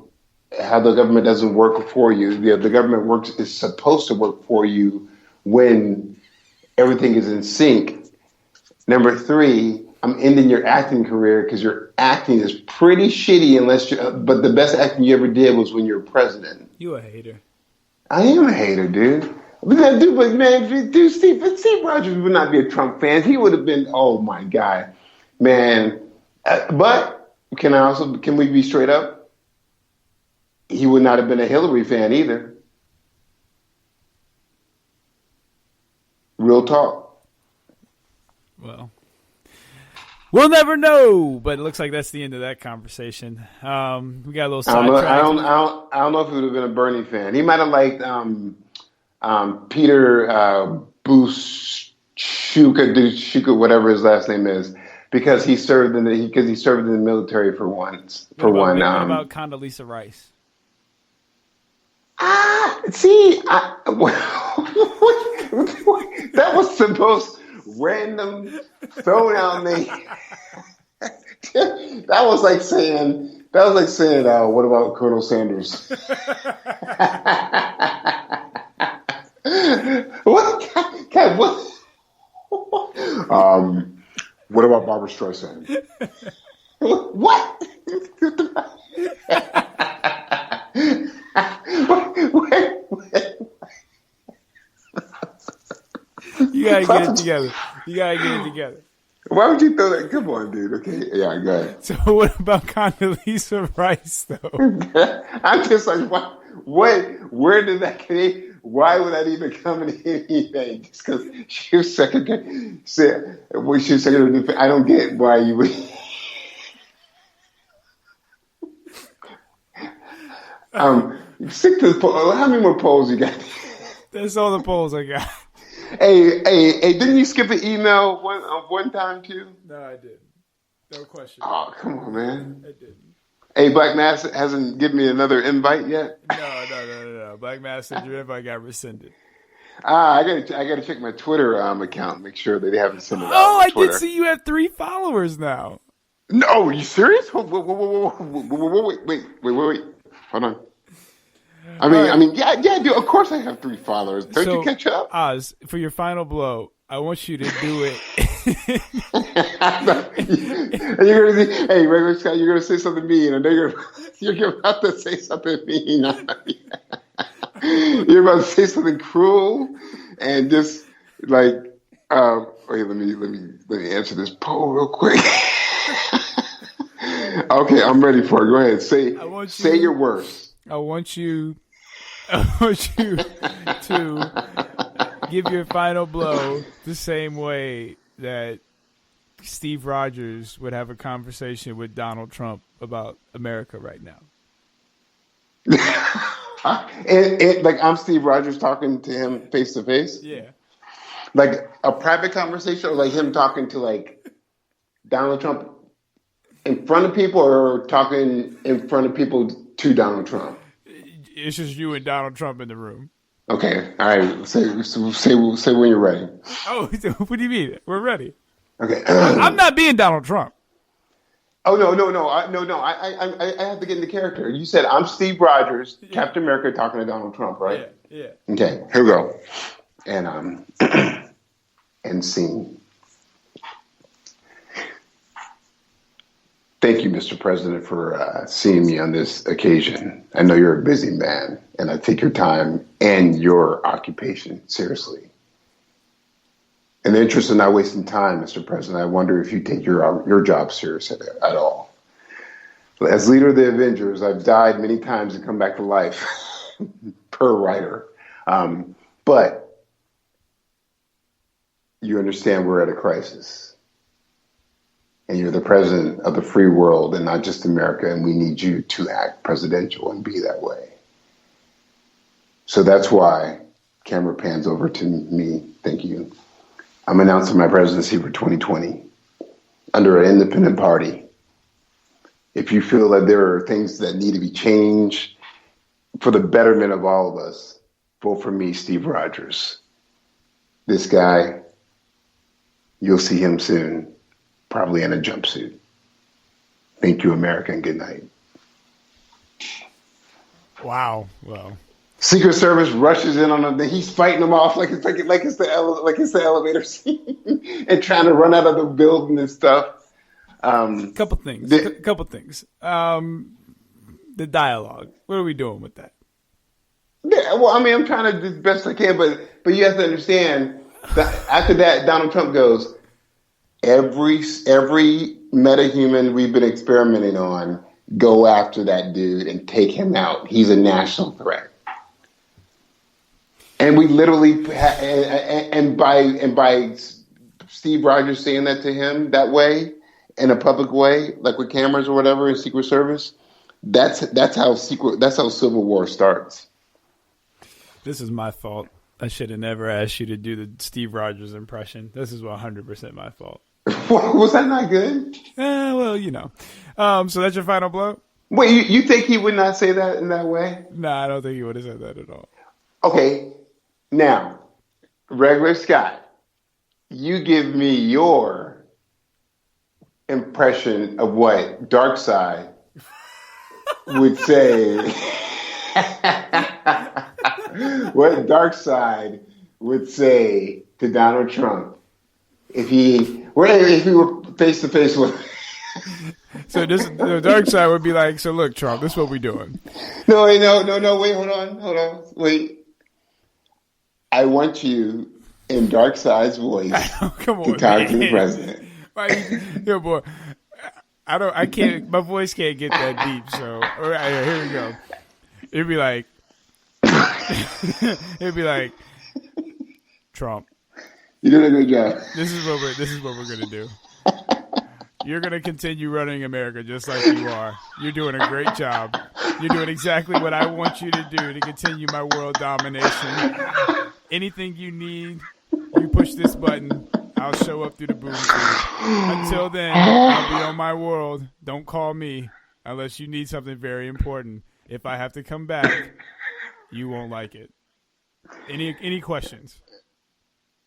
how the government doesn't work for you. The government is supposed to work for you when everything is in sync. Number 3, I'm ending your acting career because your acting is pretty shitty but the best acting you ever did was when you were president. You a hater. I am a hater, dude. Dude, Steve Rogers would not be a Trump fan. He would have been, oh my God, man. But can we be straight up? He would not have been a Hillary fan either. Real talk. Well, we'll never know, but it looks like that's the end of that conversation. We got a little sidetracked. I don't know if he would have been a Bernie fan. He might have liked Peter Bushuka, whatever his last name is, because he served in the military for once. What about Condoleezza Rice? That was the most random thrown out name. That was like saying, what about Colonel Sanders? What? What about Barbara Streisand? What? You gotta get it together. Why would you throw that? Come on, dude. Okay, yeah, go ahead. So what about Condoleezza Rice, though? I'm just like, where did that get? Why would that even come in anything? Just because she was secretary. She was secretary of defense. I don't get why you would. Stick to the poll. How many more polls you got? That's all the polls I got. Hey! Didn't you skip an email one time too? No, I didn't. No question. Oh, come on, man. I didn't. Hey, Black Mass hasn't given me another invite yet. No. Black Mass said your invite got rescinded. I gotta check my Twitter account, make sure that they haven't sent it out. Oh, I Twitter. did see you have 3 followers now. No, are you serious? Wait. Hold on. I mean, yeah, dude. Of course, I have 3 followers. Don't you catch up? Oz, for your final blow, I want you to do it. And you're gonna say, "Hey, Regular Scott, you're gonna say something mean," and you're about to say something mean. You're about to say something cruel, and just like, wait, let me answer this poll real quick. Okay, I'm ready for it. Go ahead, say your worst. I want you to give your final blow the same way that Steve Rogers would have a conversation with Donald Trump about America right now. And like I'm Steve Rogers talking to him face to face? Yeah. Like a private conversation, or like him talking to like Donald Trump in front of people, or talking in front of people to Donald Trump? It's just you and Donald Trump in the room. Okay. All right. Say when you're ready. Oh, what do you mean? We're ready. Okay. I'm not being Donald Trump. Oh, no. I have to get into character. You said I'm Steve Rogers, Captain America, talking to Donald Trump, right? Yeah. Okay. Here we go. And and scene. Thank you, Mr. President, for seeing me on this occasion. I know you're a busy man, and I take your time and your occupation seriously. In the interest of not wasting time, Mr. President, I wonder if you take your job serious at all. As leader of the Avengers, I've died many times and come back to life, per writer. But you understand we're at a crisis. And you're the president of the free world and not just America, and we need you to act presidential and be that way. So that's why camera pans over to me. Thank you. I'm announcing my presidency for 2020 under an independent party. If you feel that there are things that need to be changed for the betterment of all of us, vote for me, Steve Rogers. This guy, you'll see him soon. Probably in a jumpsuit. Thank you, America, and good night. Wow. Well, Secret Service rushes in on him. Then he's fighting them off like it's the elevator scene and trying to run out of the building and stuff. couple things. The dialogue. What are we doing with that? Yeah, well, I mean, I'm trying to do the best I can, but you have to understand that after that, Donald Trump goes, every metahuman we've been experimenting on, go after that dude and take him out. He's a national threat. And we literally, and by Steve Rogers saying that to him that way, in a public way, like with cameras or whatever in Secret Service, that's how Civil War starts. This is my fault. I should have never asked you to do the Steve Rogers impression. This is 100% my fault. Was that not good? Well, so that's your final blow? Wait, you think he would not say that in that way? No, I don't think he would have said that at all. Okay, now, regular Scott, you give me your impression of what Darkseid would say. What Darkseid would say to Donald Trump if he were face to face with. So the Darkseid would be like, "So look, Trump, this is what we're doing." No, wait, hold on, wait. I want you in Darkseid's voice to talk to the president. Yo, boy, I can't. My voice can't get that deep. So, all right, here we go. It'd be like. It'd be like, Trump. You did a good job. This is what we're gonna do. You're gonna continue running America just like you are. You're doing a great job. You're doing exactly what I want you to do to continue my world domination. Anything you need, you push this button. I'll show up through the boom tube. Until then, I'll be on my world. Don't call me unless you need something very important. If I have to come back, you won't like it. Any questions?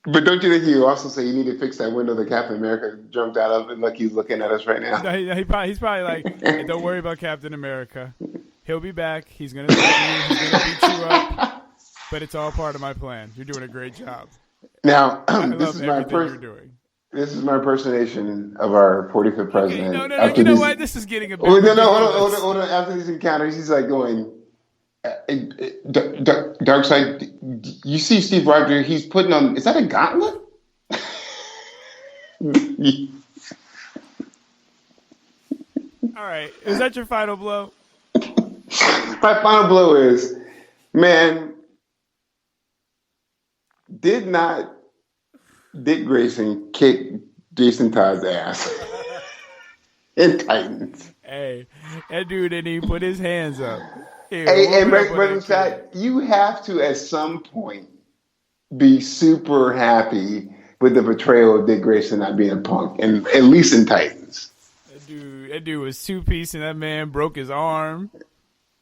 But don't you think you also say you need to fix that window that Captain America jumped out of, and like he's looking at us right now? No, he's probably like, hey, don't worry about Captain America. He'll be back. He's gonna fight you. He's gonna beat you up. But it's all part of my plan. You're doing a great job. Now, this is my impersonation of our 45th president. Okay, no. You know what? This is getting a bit. Hold on. After these encounters, he's like going, Darkseid, you see Steve Rogers, he's putting on, is that a gauntlet? All right. Is that your final blow? My final blow is, man, did not Dick Grayson kick Jason Todd's ass in Titans? Hey, that dude didn't even put his hands up. But in fact, you have to at some point be super happy with the portrayal of Dick Grayson not being a punk, and at least in Titans. That dude was two-piece, and that man broke his arm.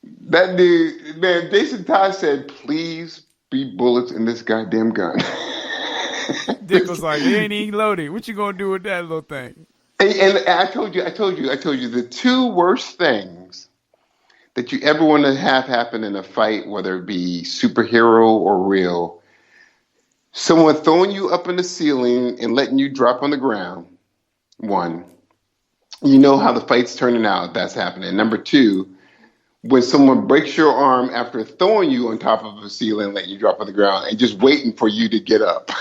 That dude, man, Jason Todd said, "Please be bullets in this goddamn gun." Dick was like, "It ain't even loaded. What you gonna do with that little thing?" And I told you, the two worst things that you ever want to have happen in a fight, whether it be superhero or real, someone throwing you up in the ceiling and letting you drop on the ground. One, you know how the fight's turning out. That's happening. Number two, when someone breaks your arm after throwing you on top of a ceiling and letting you drop on the ground and just waiting for you to get up.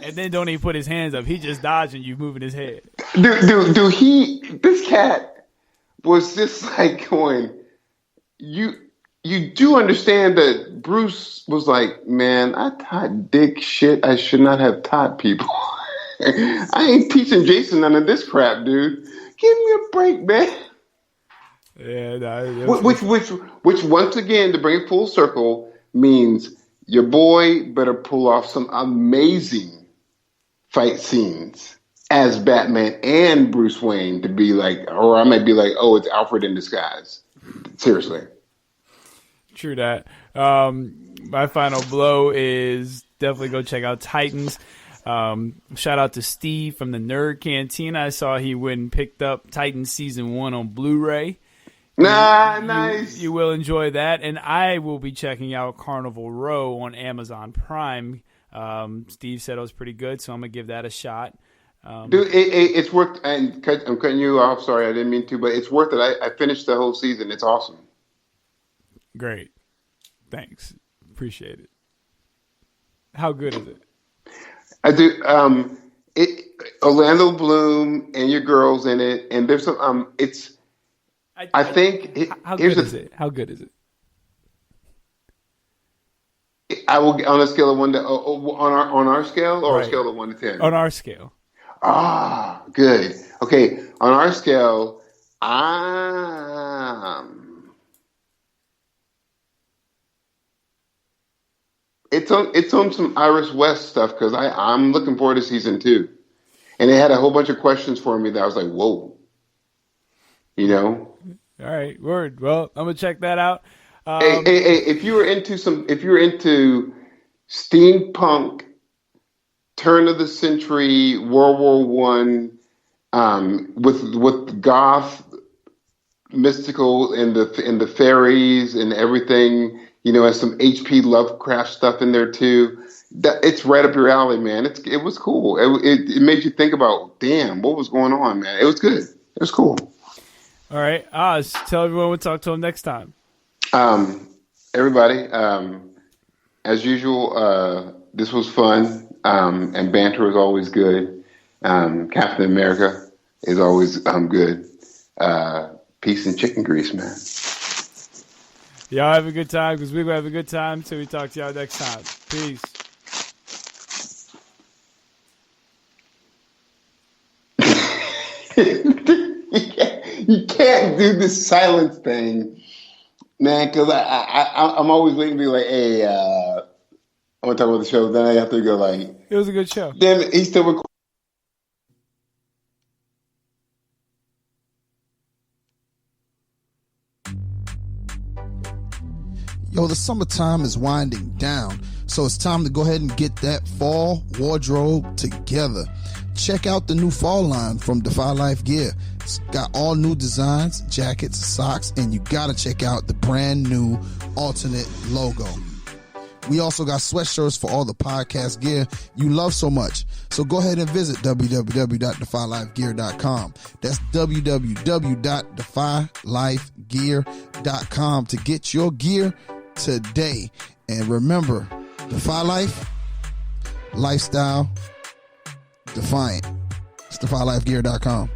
And then don't even put his hands up. He just dodging you, moving his head. This cat was just like going, you do understand that Bruce was like, man, I taught Dick shit I should not have taught people. I ain't teaching Jason none of this crap, dude. Give me a break, man. Yeah, which once again, to bring it full circle, means your boy better pull off some amazing fight scenes as Batman and Bruce Wayne to be like, or I might be like, oh, it's Alfred in disguise. Seriously. True that. My final blow is definitely go check out Titans. Shout out to Steve from the Nerd Cantina. I saw he went and picked up Titans Season 1 on Blu-ray. Nice. You will enjoy that, and I will be checking out Carnival Row on Amazon Prime. Steve said it was pretty good, so I'm gonna give that a shot. Dude, it's worth. And I'm cutting you off. Sorry, I didn't mean to, but it's worth it. I finished the whole season. It's awesome. Great, thanks, appreciate it. How good is it? I do. Orlando Bloom and your girls in it, and there's some. It's. I think. How good is it? How good is it? I will on a scale of 1 to on our scale or Right. a scale of 1 to 10. On our scale. Ah, good. Okay, on our scale, it's on some Iris West stuff because I'm looking forward to season 2, and they had a whole bunch of questions for me that I was like, whoa, you know. All right, word. Well, I'm gonna check that out. Hey, if you were into steampunk, turn of the century, World War One, with goth, mystical, and the fairies and everything, you know, and some H.P. Lovecraft stuff in there too. It's right up your alley, man. It was cool. It made you think about, damn, what was going on, man. It was good. It was cool. All right, Oz, tell everyone we'll talk to them next time. Everybody, as usual, this was fun, and banter is always good. Captain America is always good. Peace and chicken grease, man. Y'all have a good time because we're going to have a good time until we talk to y'all next time. Peace. You can't do this silence thing, man, because I'm always waiting to be like, hey, I want to talk about the show. Then I have to go like, it was a good show. Damn it, he's still recording. Yo, the summertime is winding down, so it's time to go ahead and get that fall wardrobe together. Check out the new fall line from Defy Life Gear. It's got all new designs, jackets, socks, and you gotta check out the brand new alternate logo. We also got sweatshirts for all the podcast gear you love so much. So go ahead and visit www.defylifegear.com. That's www.defylifegear.com to get your gear today. And remember, Defy Life, lifestyle defiant. It's defylifegear.com.